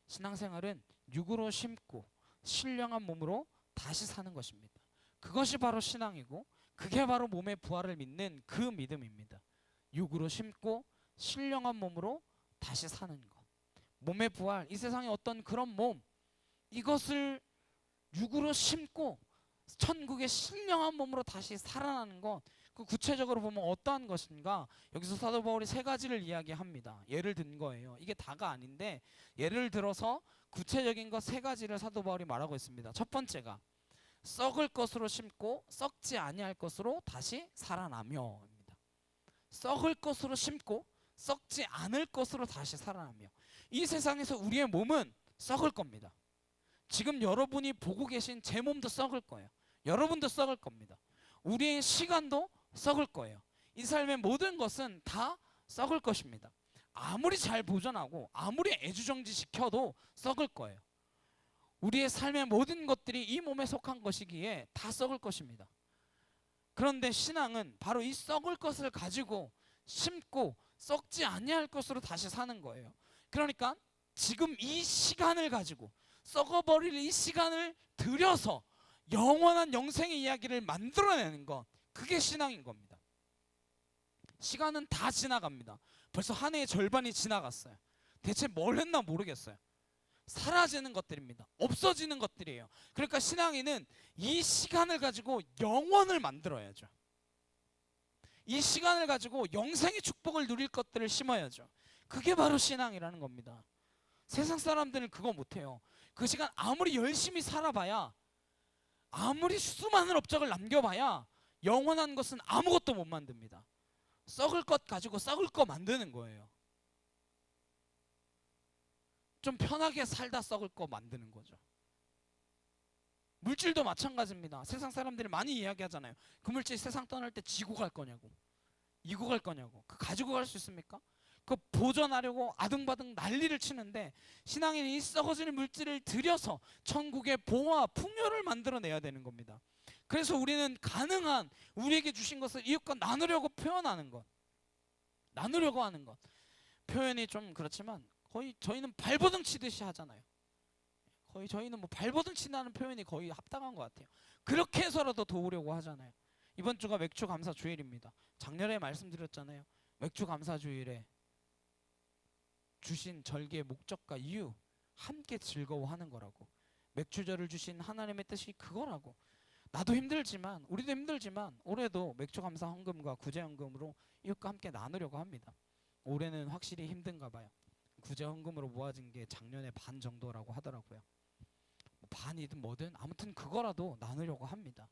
신앙생활은 육으로 심고 신령한 몸으로 다시 사는 것입니다. 그것이 바로 신앙이고 그게 바로 몸의 부활을 믿는 그 믿음입니다. 육으로 심고 신령한 몸으로 다시 사는 것. 몸의 부활, 이 세상에 어떤 그런 몸, 이것을 육으로 심고 천국의 신령한 몸으로 다시 살아나는 것, 그 구체적으로 보면 어떠한 것인가? 여기서 사도 바울이 세 가지를 이야기합니다. 예를 든 거예요. 이게 다가 아닌데 예를 들어서 구체적인 것 세 가지를 사도 바울이 말하고 있습니다. 첫 번째가 썩을 것으로 심고 썩지 아니할 것으로 다시 살아나며입니다. 썩을 것으로 심고 썩지 않을 것으로 다시 살아나며. 이 세상에서 우리의 몸은 썩을 겁니다. 지금 여러분이 보고 계신 제 몸도 썩을 거예요. 여러분도 썩을 겁니다. 우리의 시간도 썩을 거예요. 이 삶의 모든 것은 다 썩을 것입니다. 아무리 잘 보존하고 아무리 애주정지 시켜도 썩을 거예요. 우리의 삶의 모든 것들이 이 몸에 속한 것이기에 다 썩을 것입니다. 그런데 신앙은 바로 이 썩을 것을 가지고 심고 썩지 아니할 것으로 다시 사는 거예요. 그러니까 지금 이 시간을 가지고 썩어버릴 이 시간을 들여서 영원한 영생의 이야기를 만들어내는 것, 그게 신앙인 겁니다. 시간은 다 지나갑니다. 벌써 한 해의 절반이 지나갔어요. 대체 뭘 했나 모르겠어요. 사라지는 것들입니다. 없어지는 것들이에요. 그러니까 신앙인은 이 시간을 가지고 영원을 만들어야죠. 이 시간을 가지고 영생의 축복을 누릴 것들을 심어야죠. 그게 바로 신앙이라는 겁니다. 세상 사람들은 그거 못해요. 그 시간 아무리 열심히 살아봐야, 아무리 수많은 업적을 남겨봐야 영원한 것은 아무것도 못 만듭니다. 썩을 것 가지고 썩을 거 만드는 거예요. 좀 편하게 살다 썩을 거 만드는 거죠. 물질도 마찬가지입니다. 세상 사람들이 많이 이야기하잖아요. 그 물질 세상 떠날 때 지고 갈 거냐고, 이고 갈 거냐고. 그 가지고 갈 수 있습니까? 그 보존하려고 아등바등 난리를 치는데 신앙인이 이 썩어질 물질을 들여서 천국의 보화, 풍요를 만들어내야 되는 겁니다. 그래서 우리는 가능한 우리에게 주신 것을 이웃과 나누려고 표현하는 것, 나누려고 하는 것. 표현이 좀 그렇지만 거의 저희는 발버둥 치듯이 하잖아요. 거의 저희는 뭐 발버둥 친다는 표현이 거의 합당한 것 같아요. 그렇게 해서라도 도우려고 하잖아요. 이번 주가 맥주 감사 주일입니다. 작년에 말씀드렸잖아요. 맥주 감사 주일에 주신 절기의 목적과 이유, 함께 즐거워하는 거라고. 맥주절을 주신 하나님의 뜻이 그거라고. 나도 힘들지만, 우리도 힘들지만 올해도 맥주 감사 헌금과 구제 헌금으로 이웃과 함께 나누려고 합니다. 올해는 확실히 힘든가 봐요. 구제 헌금으로 모아진 게 작년에 반 정도라고 하더라고요. 반이든 뭐든 아무튼 그거라도 나누려고 합니다.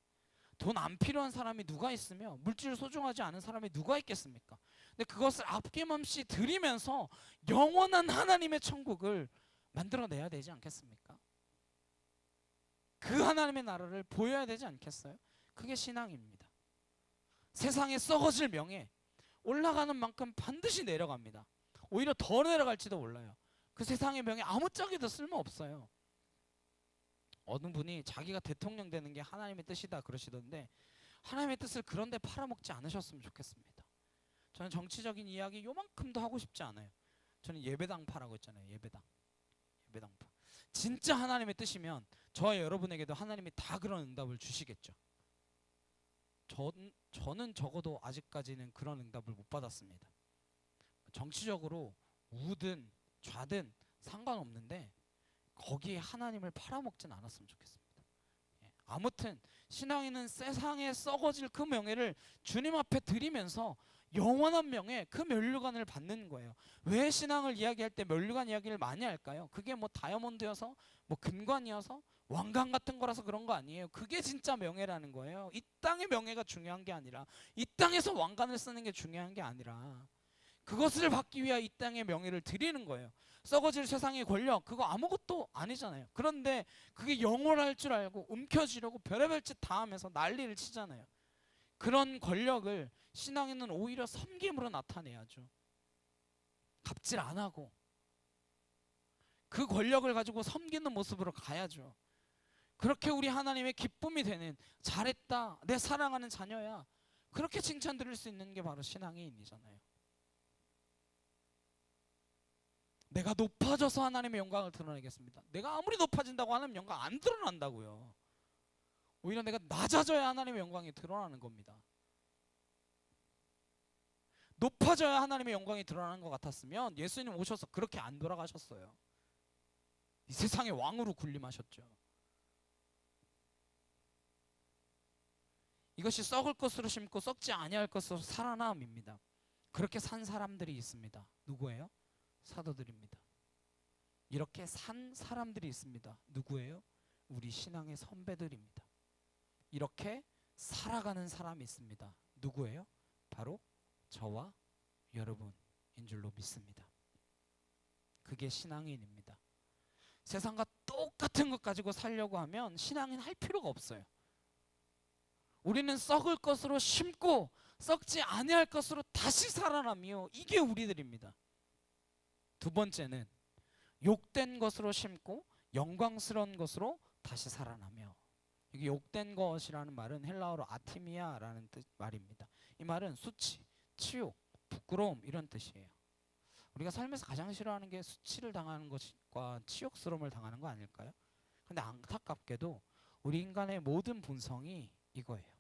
돈 안 필요한 사람이 누가 있으며 물질 소중하지 않은 사람이 누가 있겠습니까? 근데 그것을 아낌없이 드리면서 영원한 하나님의 천국을 만들어내야 되지 않겠습니까? 그 하나님의 나라를 보여야 되지 않겠어요? 그게 신앙입니다. 세상에 썩어질 명예, 올라가는 만큼 반드시 내려갑니다. 오히려 더 내려갈지도 몰라요. 그 세상의 명예 아무짝에도 쓸모없어요. 어느 분이 자기가 대통령 되는 게 하나님의 뜻이다 그러시던데, 하나님의 뜻을 그런데 팔아먹지 않으셨으면 좋겠습니다. 저는 정치적인 이야기 요만큼도 하고 싶지 않아요. 저는 예배당파라고 했잖아요. 예배당파. 진짜 하나님의 뜻이면 저와 여러분에게도 하나님이 다 그런 응답을 주시겠죠. 저는 적어도 아직까지는 그런 응답을 못 받았습니다. 정치적으로 우든 좌든 상관없는데 거기에 하나님을 팔아먹진 않았으면 좋겠습니다. 아무튼 신앙인은 세상에 썩어질 그 명예를 주님 앞에 드리면서 영원한 명예, 그 면류관을 받는 거예요. 왜 신앙을 이야기할 때 면류관 이야기를 많이 할까요? 그게 뭐 다이아몬드여서 뭐 금관이어서 왕관 같은 거라서 그런 거 아니에요. 그게 진짜 명예라는 거예요. 이 땅의 명예가 중요한 게 아니라, 이 땅에서 왕관을 쓰는 게 중요한 게 아니라, 그것을 받기 위해 이 땅의 명예를 드리는 거예요. 썩어질 세상의 권력, 그거 아무것도 아니잖아요. 그런데 그게 영원할 줄 알고 움켜쥐려고 별의별 짓 다 하면서 난리를 치잖아요. 그런 권력을 신앙인은 오히려 섬김으로 나타내야죠. 갑질 안 하고 그 권력을 가지고 섬기는 모습으로 가야죠. 그렇게 우리 하나님의 기쁨이 되는, 잘했다, 내 사랑하는 자녀야, 그렇게 칭찬 들을 수 있는 게 바로 신앙인이잖아요. 내가 높아져서 하나님의 영광을 드러내겠습니다. 내가 아무리 높아진다고 하나님의 영광 안 드러난다고요. 오히려 내가 낮아져야 하나님의 영광이 드러나는 겁니다. 높아져야 하나님의 영광이 드러나는 것 같았으면 예수님 오셔서 그렇게 안 돌아가셨어요. 이 세상의 왕으로 군림하셨죠. 이것이 썩을 것으로 심고 썩지 아니할 것으로 살아남입니다. 그렇게 산 사람들이 있습니다. 누구예요? 사도들입니다. 이렇게 산 사람들이 있습니다. 누구예요? 우리 신앙의 선배들입니다. 이렇게 살아가는 사람이 있습니다. 누구예요? 바로 저와 여러분인 줄로 믿습니다. 그게 신앙인입니다. 세상과 똑같은 것 가지고 살려고 하면 신앙인 할 필요가 없어요. 우리는 썩을 것으로 심고 썩지 아니할 것으로 다시 살아남이요, 이게 우리들입니다. 두 번째는 욕된 것으로 심고 영광스러운 것으로 다시 살아나며. 이게 욕된 것이라는 말은 헬라어로 아티미아라는 말입니다. 이 말은 수치, 치욕, 부끄러움 이런 뜻이에요. 우리가 삶에서 가장 싫어하는 게 수치를 당하는 것과 치욕스러움을 당하는 거 아닐까요? 근데 안타깝게도 우리 인간의 모든 본성이 이거예요.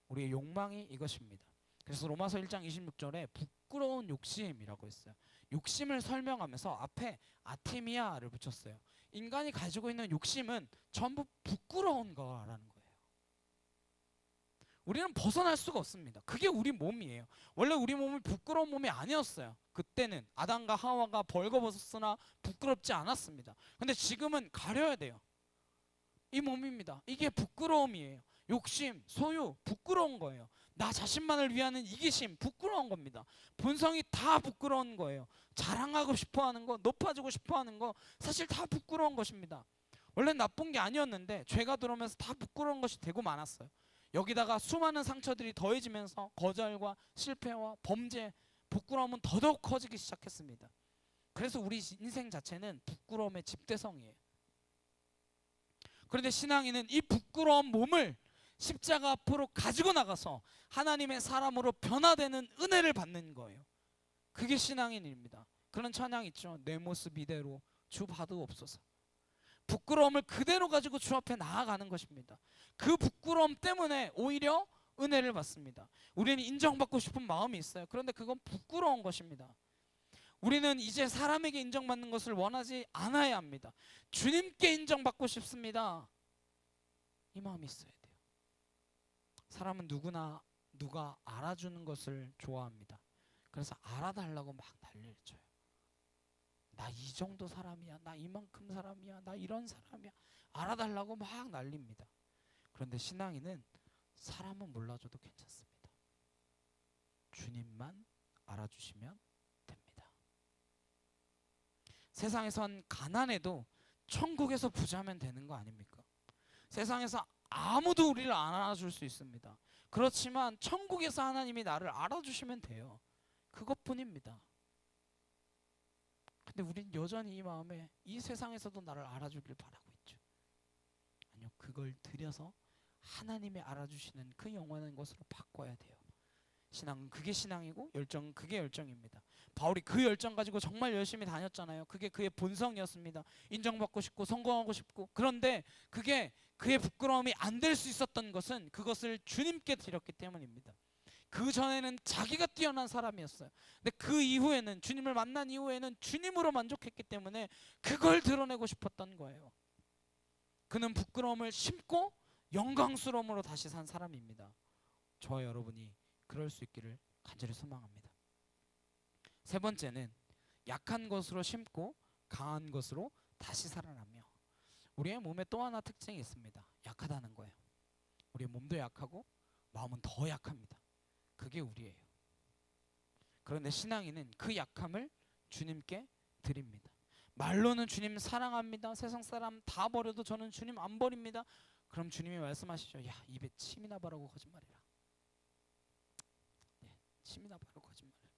우리의 욕망이 이것입니다. 그래서 로마서 1장 26절에 부끄러운 욕심이라고 했어요. 욕심을 설명하면서 앞에 아티미아를 붙였어요. 인간이 가지고 있는 욕심은 전부 부끄러운 거라는 거예요. 우리는 벗어날 수가 없습니다. 그게 우리 몸이에요. 원래 우리 몸이 부끄러운 몸이 아니었어요. 그때는 아담과 하와가 벌거벗었으나 부끄럽지 않았습니다. 근데 지금은 가려야 돼요. 이 몸입니다. 이게 부끄러움이에요. 욕심, 소유, 부끄러운 거예요. 나 자신만을 위하는 이기심, 부끄러운 겁니다. 본성이 다 부끄러운 거예요. 자랑하고 싶어하는 거, 높아지고 싶어하는 거, 사실 다 부끄러운 것입니다. 원래 나쁜 게 아니었는데 죄가 들어오면서 다 부끄러운 것이 되고 많았어요. 여기다가 수많은 상처들이 더해지면서 거절과 실패와 범죄, 부끄러움은 더더욱 커지기 시작했습니다. 그래서 우리 인생 자체는 부끄러움의 집대성이에요. 그런데 신앙인은 이 부끄러운 몸을 십자가 앞으로 가지고 나가서 하나님의 사람으로 변화되는 은혜를 받는 거예요. 그게 신앙인입니다. 그런 찬양 있죠. 내 모습 이대로 주 받으옵소서. 부끄러움을 그대로 가지고 주 앞에 나아가는 것입니다. 그 부끄러움 때문에 오히려 은혜를 받습니다. 우리는 인정받고 싶은 마음이 있어요. 그런데 그건 부끄러운 것입니다. 우리는 이제 사람에게 인정받는 것을 원하지 않아야 합니다. 주님께 인정받고 싶습니다. 이 마음이 있어야 돼요. 사람은 누구나 누가 알아주는 것을 좋아합니다. 그래서 알아달라고 막 난리를 쳐요. 나 이 정도 사람이야, 나 이만큼 사람이야, 나 이런 사람이야, 알아달라고 막 난립니다. 그런데 신앙인은 사람은 몰라줘도 괜찮습니다. 주님만 알아주시면 됩니다. 세상에선 가난해도 천국에서 부자면 되는 거 아닙니까? 세상에서 아무도 우리를 안 알아줄 수 있습니다. 그렇지만 천국에서 하나님이 나를 알아주시면 돼요. 그것뿐입니다. 근데 우린 여전히 이 마음에 이 세상에서도 나를 알아주길 바라고 있죠. 아니요, 그걸 들여서 하나님이 알아주시는 그 영원한 것으로 바꿔야 돼요. 신앙은 그게 신앙이고 열정은 그게 열정입니다. 바울이 그 열정 가지고 정말 열심히 다녔잖아요. 그게 그의 본성이었습니다. 인정받고 싶고 성공하고 싶고. 그런데 그게 그의 부끄러움이 안 될 수 있었던 것은 그것을 주님께 드렸기 때문입니다. 그 전에는 자기가 뛰어난 사람이었어요. 근데 그 이후에는, 주님을 만난 이후에는 주님으로 만족했기 때문에 그걸 드러내고 싶었던 거예요. 그는 부끄러움을 심고 영광스러움으로 다시 산 사람입니다. 저와 여러분이 그럴 수 있기를 간절히 소망합니다. 세 번째는 약한 것으로 심고 강한 것으로 다시 살아나며. 우리의 몸에 또 하나 특징이 있습니다. 약하다는 거예요. 우리의 몸도 약하고 마음은 더 약합니다. 그게 우리예요. 그런데 신앙인은 그 약함을 주님께 드립니다. 말로는 주님 사랑합니다. 세상 사람 다 버려도 저는 주님 안 버립니다. 그럼 주님이 말씀하시죠. 야, 입에 침이나 바르고 거짓말이라. 침이나 바르고 거짓말이라.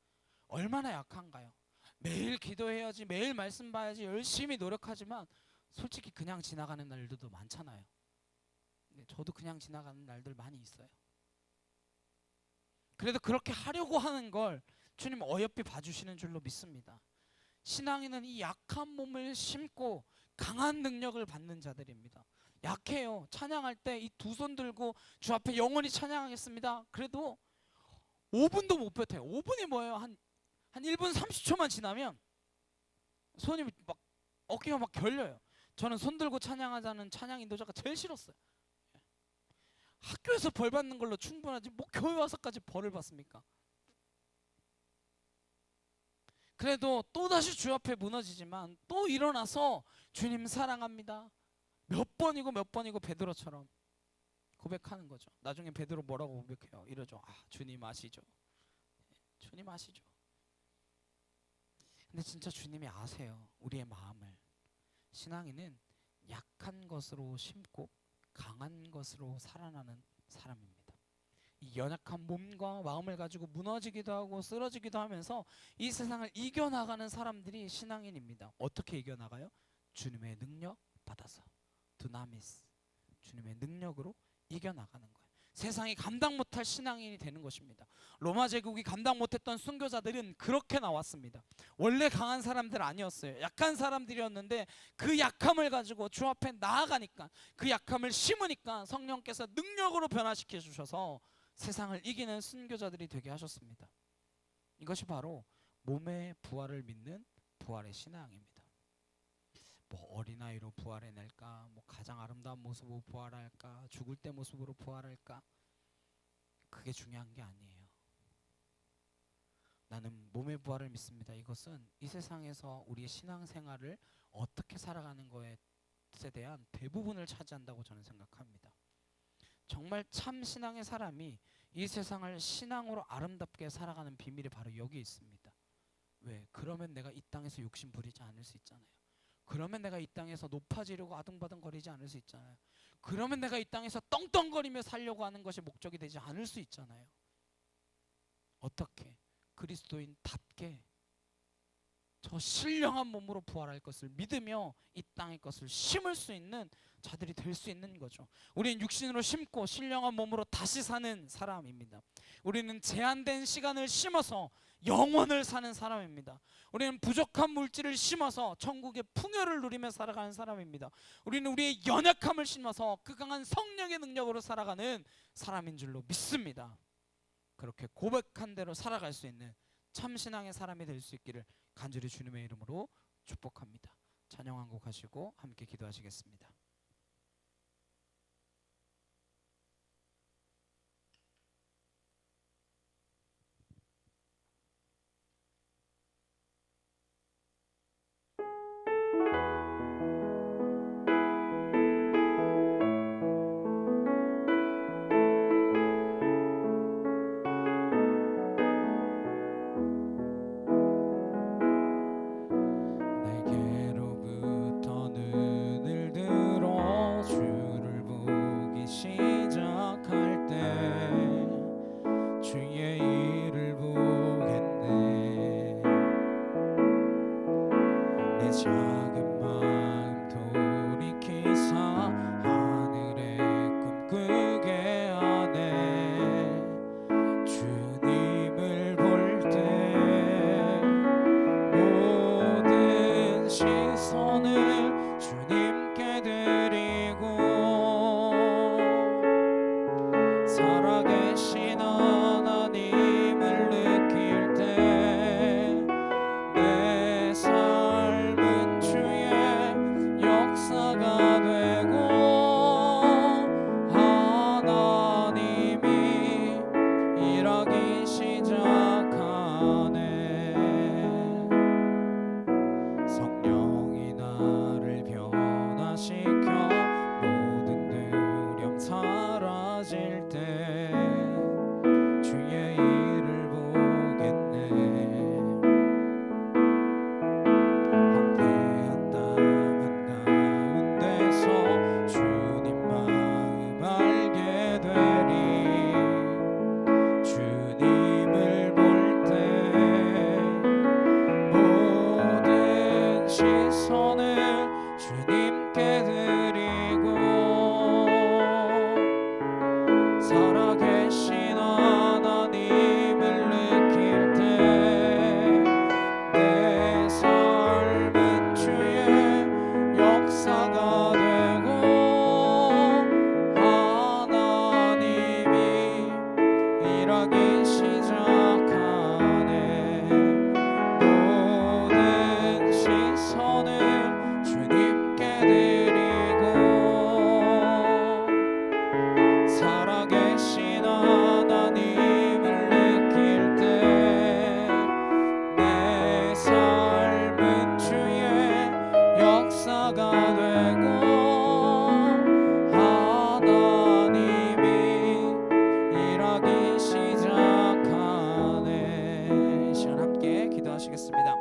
얼마나 약한가요? 매일 기도해야지, 매일 말씀 봐야지, 열심히 노력하지만 솔직히 그냥 지나가는 날들도 많잖아요. 저도 그냥 지나가는 날들 많이 있어요. 그래도 그렇게 하려고 하는 걸 주님 어여삐 봐주시는 줄로 믿습니다. 신앙인은 이 약한 몸을 심고 강한 능력을 받는 자들입니다. 약해요. 찬양할 때 이 두 손 들고 주 앞에 영원히 찬양하겠습니다. 그래도 5분도 못 버텨요. 5분이 뭐예요? 한 1분 30초만 지나면 손이 막 어깨가 막 결려요. 저는 손 들고 찬양하자는 찬양 인도자가 제일 싫었어요. 학교에서 벌 받는 걸로 충분하지 뭐 교회 와서까지 벌을 받습니까? 그래도 또다시 주 앞에 무너지지만 또 일어나서 주님 사랑합니다. 몇 번이고 베드로처럼 고백하는 거죠. 나중에 베드로 뭐라고 고백해요? 이러죠. 아, 주님 아시죠? 주님 아시죠? 근데 진짜 주님이 아세요. 우리의 마음을. 신앙인은 약한 것으로 심고 강한 것으로 살아나는 사람입니다. 이 연약한 몸과 마음을 가지고 무너지기도 하고 쓰러지기도 하면서 이 세상을 이겨나가는 사람들이 신앙인입니다. 어떻게 이겨나가요? 주님의 능력 받아서. 두나미스. 주님의 능력으로 이겨나가는 거예요. 세상이 감당 못할 신앙인이 되는 것입니다. 로마 제국이 감당 못했던 순교자들은 그렇게 나왔습니다. 원래 강한 사람들 아니었어요. 약한 사람들이었는데 그 약함을 가지고 주 앞에 나아가니까, 그 약함을 심으니까 성령께서 능력으로 변화시켜 주셔서 세상을 이기는 순교자들이 되게 하셨습니다. 이것이 바로 몸의 부활을 믿는 부활의 신앙입니다. 뭐 어린아이로 부활해낼까, 뭐 가장 아름다운 모습으로 부활할까, 죽을 때 모습으로 부활할까, 그게 중요한 게 아니에요. 나는 몸의 부활을 믿습니다. 이것은 이 세상에서 우리의 신앙생활을 어떻게 살아가는 것에 대한 대부분을 차지한다고 저는 생각합니다. 정말 참 신앙의 사람이 이 세상을 신앙으로 아름답게 살아가는 비밀이 바로 여기 있습니다. 왜? 그러면 내가 이 땅에서 욕심 부리지 않을 수 있잖아요. 그러면 내가 이 땅에서 높아지려고 아등바등 거리지 않을 수 있잖아요. 그러면 내가 이 땅에서 떵떵거리며 살려고 하는 것이 목적이 되지 않을 수 있잖아요. 어떻게? 그리스도인답게 저 신령한 몸으로 부활할 것을 믿으며 이 땅의 것을 심을 수 있는 자들이 될 수 있는 거죠. 우리는 육신으로 심고 신령한 몸으로 다시 사는 사람입니다. 우리는 제한된 시간을 심어서 영원을 사는 사람입니다. 우리는 부족한 물질을 심어서 천국의 풍요를 누리며 살아가는 사람입니다. 우리는 우리의 연약함을 심어서 그 강한 성령의 능력으로 살아가는 사람인 줄로 믿습니다. 그렇게 고백한 대로 살아갈 수 있는 참신앙의 사람이 될 수 있기를 간절히 주님의 이름으로 축복합니다. 찬양 한 곡 하시고 함께 기도하시겠습니다. 내게로부터 눈을 들어 주를 보기 시작할 때 주의 일을 보겠네. 내 작은 마음 돌이키사 하늘의 꿈꾸게 하네. 주님을 볼 때 하시겠습니다.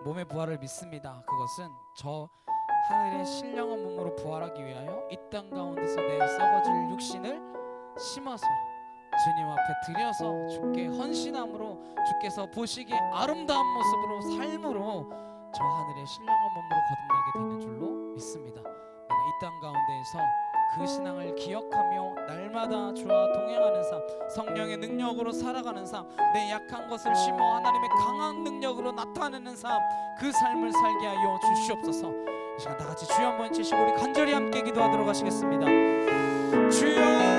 몸의 부활을 믿습니다. 그것은 저 하늘의 신령한 몸으로 부활하기 위하여 이 땅 가운데서 내 썩어질 육신을 심어서 주님 앞에 드려서 주께 헌신함으로 주께서 보시기에 아름다운 모습으로 삶으로 저 하늘의 신령한 몸으로 거듭나게 되는 줄로 믿습니다. 내가 이 땅 가운데에서 그 신앙을 기억하며 날마다 주와 동행하는 삶, 성령의 능력으로 살아가는 삶, 내 약한 것을 심어 하나님의 강한 능력으로 나타내는 삶, 그 삶을 살게 하여 주시옵소서. 이 시간 다 같이 주여 한번 치시고 우리 간절히 함께 기도하도록 하시겠습니다. 주여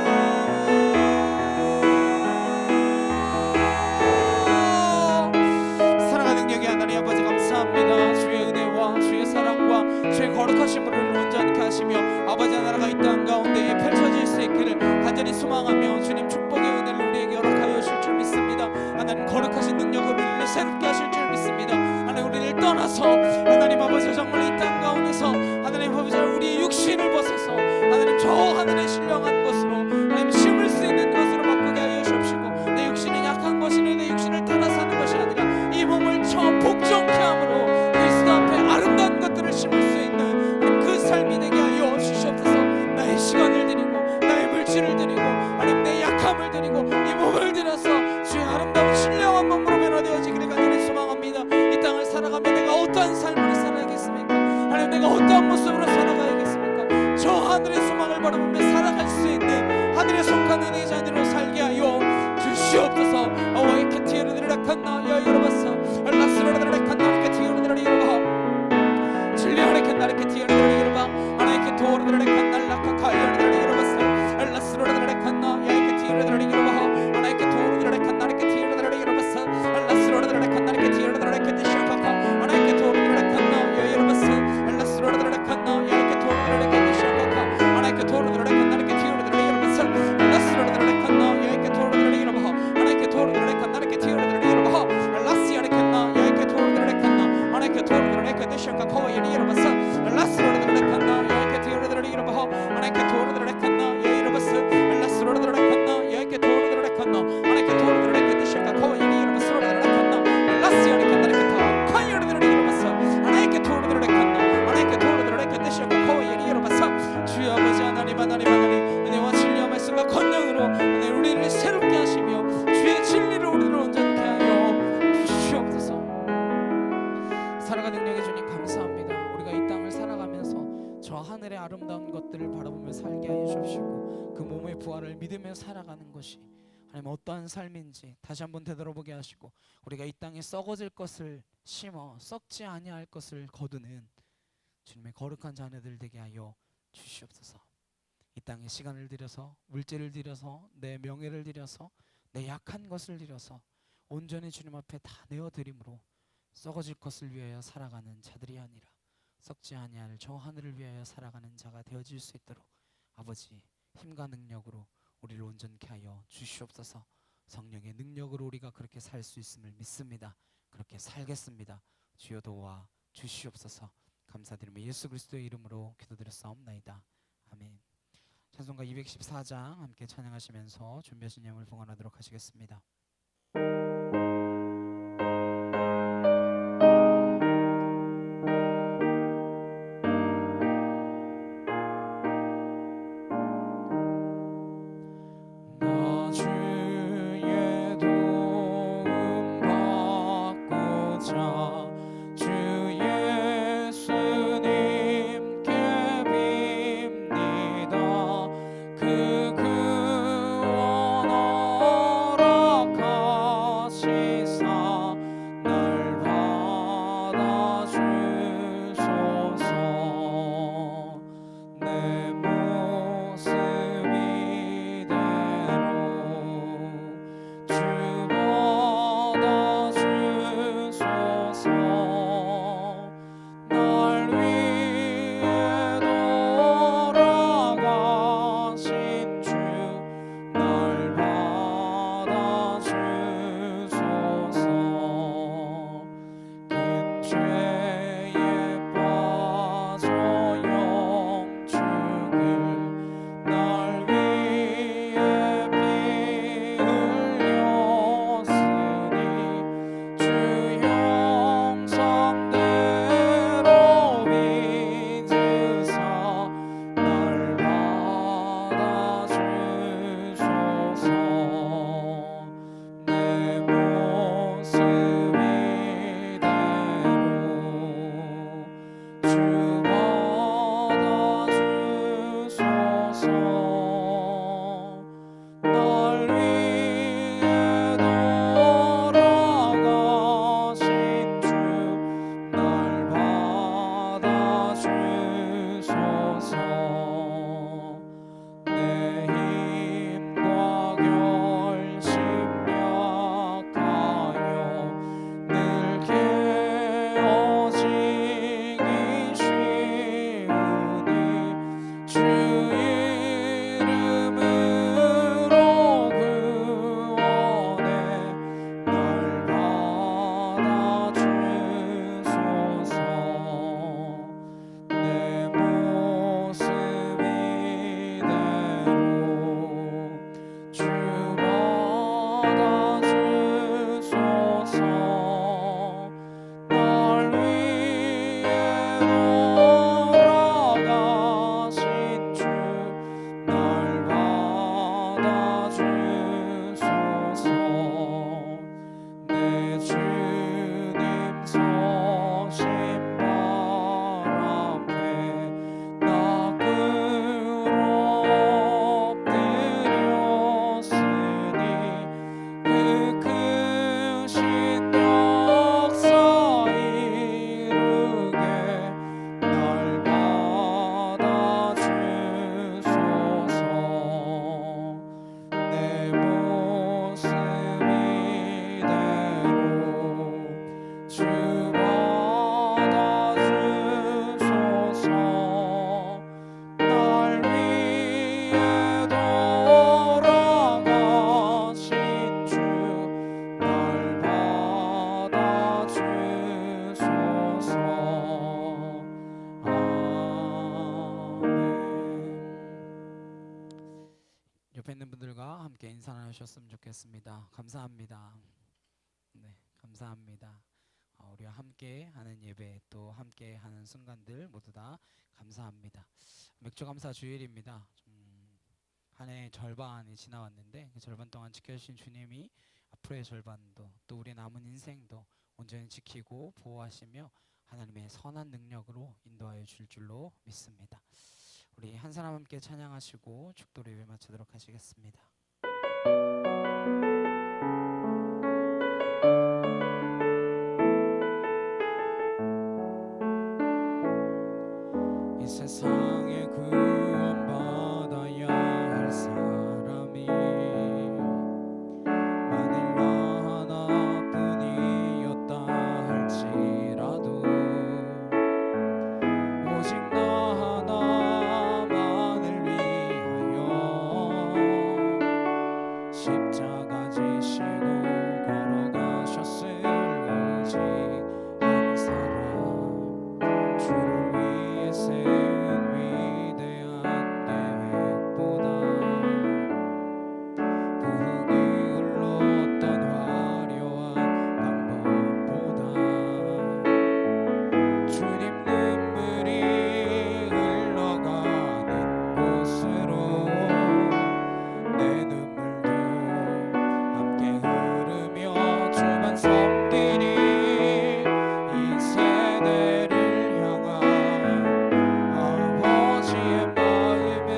하나님 아버지 감사합니다. 주의 은혜와 주의 사랑과 주의 거룩하심으로 온전케 하시며 아버지 나라가 이 땅 가운데에 펼쳐질 수 있기를 간절히 소망하며 주님 축복의 은혜를 우리에게 허락하여 주실 줄 믿습니다. 하나님 거룩하신 능력으로 우리를 새롭게 하실 줄 믿습니다. 하나님 우리를 떠나서 하나님 아버지 정말 이 땅 가운데서 하나님 아버지 우리 육신을 벗어서 하나님 저 하늘의 신령한 것으로 하나님 심을 수 있는 것으로 바꾸게 하여 주옵시고 내 육신은 약한 것이니 내 육신을 따라 사는 것이 아니라 이 몸을 복종케 함으로 그리스도 앞에 아름다운 것들을 심을 수 있는 그 삶이 되게 하여 주시옵소서. 나의 시간을 드리고 나의 물질을 드리고 하나님 내 약함을 드리고 이 몸을 들여서 주의 아름다운 신령한 몸으로 변화되어지기를 간절히 소망합니다. 이 땅을 살아가며 내가 어떠한 삶을 살아야겠습니까? 하나님 내가 어떠한 모습으로 살아가야겠습니까? 저 하늘의 소망을 바라보며 살아갈 수 있는 하늘에 속한 은혜의 자녀로 살게 하여 주시옵소서. 아와이 캐티에르드를 락한나 여여러봤어 라스로르르 칸나르케 티오르르 여러봐 진리하레 칸나르케 티오르르 여러봐 하나이케 도르르 칸날라카 카이오르르 여러봤어 라스로르르 칸나 야이케 티오르르 여러봐 하나이케 도르르 칸나르케 티오르르 여러봤어 라스로르르 칸나르케 티오르르 케티샤카카 하나이케 도르르 칸나 여여러봤어 라스로르르 칸나 야이케 도르르 케티샤카카 하나이케 도르르 칸나르케 티오르르 여러봤어 라스로르르 칸나 야이케 도르르 여러봐 하나이케 도르르 칸나르케 티오르르 여러봐 라시아레 칸나 야이케 도르르 칸나 하나이케 도르르 케티샤카카 코야리 여러봤어 라스로르르 칸나 야이케 티오르르 여러봐 하나이케 도르르 칸나 여여러봤어 라스로르르 칸나 야이케 도르르 칸나 하나이케 도르르 케티샤카카 코야리 여러봤어 로르르 칸나 라시아레 칸나레 케타 카이오르르 여러봤어 하나이케 도르르 칸나 하나이케 도르르 케티샤카카 코야리 여러봤어 주여 아버지 하나님 은혜와 진리와 말씀과 권능으로 하나님 우리를 새롭게 하시며 주의 진리로 우리를 온전케 하여 주시옵소서. 살아가는 능력의 주님 감사합니다. 우리가 이 땅을 살아가면서 저 하늘의 아름다운 것들을 바라보며 살게 하여 주시고 그 몸의 부활을 믿으며 살아가는 것이 하나님 어떠한 삶인지 다시 한번 되돌아보게 하시고 우리가 이 땅에 썩어질 것을 심어 썩지 아니할 것을 거두는 주님의 거룩한 자녀들 되게 하여 주시옵소서. 이 땅에 시간을 들여서 물질을 들여서 내 명예를 들여서 내 약한 것을 들여서 온전히 주님 앞에 다 내어드림으로 썩어질 것을 위하여 살아가는 자들이 아니라 썩지 아니할 저 하늘을 위하여 살아가는 자가 되어질 수 있도록 아버지 힘과 능력으로 우리를 온전케 하여 주시옵소서. 성령의 능력으로 우리가 그렇게 살 수 있음을 믿습니다. 그렇게 살겠습니다. 주여 도와 주시옵소서. 감사드리며 예수 그리스도의 이름으로 기도드렸사옵나이다. 아멘. 찬송가 214장 함께 찬양하시면서 준비하신 예물을 봉헌하도록 하시겠습니다. 주받아 주소서. 주님 서신 발 앞에 나 엎드렸으니 그 크신 역사 이루게 날 받아주소서. 내 모습 이대로 주 받아주소서. 날 위해 돌아가신 주 날 받아주소서. 아멘. 옆에 있는 분들과 함께 인사 나누셨으면 좋겠습니다. 감사합니다. 네, 감사합니다. 우리와 함께 하는 예배, 또 함께 하는 순간들 모두 다 감사합니다. 맥주감사 주일입니다. 한 해 절반이 지나왔는데 그 절반 동안 지켜주신 주님이 앞으로의 절반도 또 우리 남은 인생도 온전히 지키고 보호하시며 하나님의 선한 능력으로 인도하여 줄 줄로 믿습니다. 우리 한 사람 함께 찬양하시고 축도로 예배 마치도록 하시겠습니다. 이 세상에 구원받아야 할 사람이 만일 나 하나뿐이었다 할지라도 오직 나 하나만을 위하여 십자가 지시고 걸어가셨을 오직 한 사람, 주를 위해 세운 위대한 계획보다 그 흥이 흘렀던 화려한 방법보다 주님 눈물이 흘러가는 곳으로 내 눈물도 함께 흐르며 주만 섬기니 이 세대를 향한 아버지의 마음은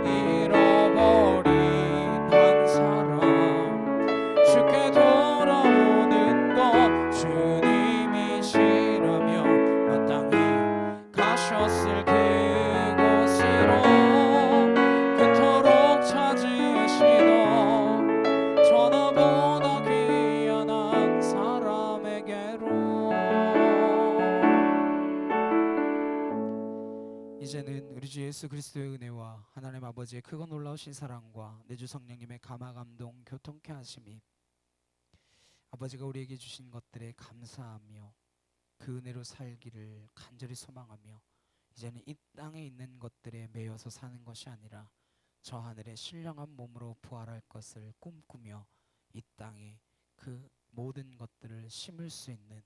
잃어버린 한 사람, 주께 돌아오는 것 주님이시라면 마땅히 가셨을 그곳으로 그토록 찾으시던 전화보다 귀한 한 사람에게로. 이제는 우리 주 예수 그리스도의 은혜와 하나님 아버지의 크고 놀라우신 사랑과 내 주 성령님의 감화 감동 교통케 하심이 아버지가 우리에게 주신 것들에 감사하며 그 은혜로 살기를 간절히 소망하며 이제는 이 땅에 있는 것들에 매여서 사는 것이 아니라 저 하늘의 신령한 몸으로 부활할 것을 꿈꾸며 이 땅에 그 모든 것들을 심을 수 있는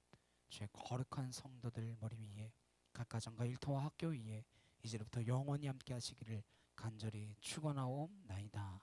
주의 거룩한 성도들 머리 위에 각 가정과 일터와 학교 위에 이제부터 영원히 함께 하시기를 간절히 축원하옵나이다.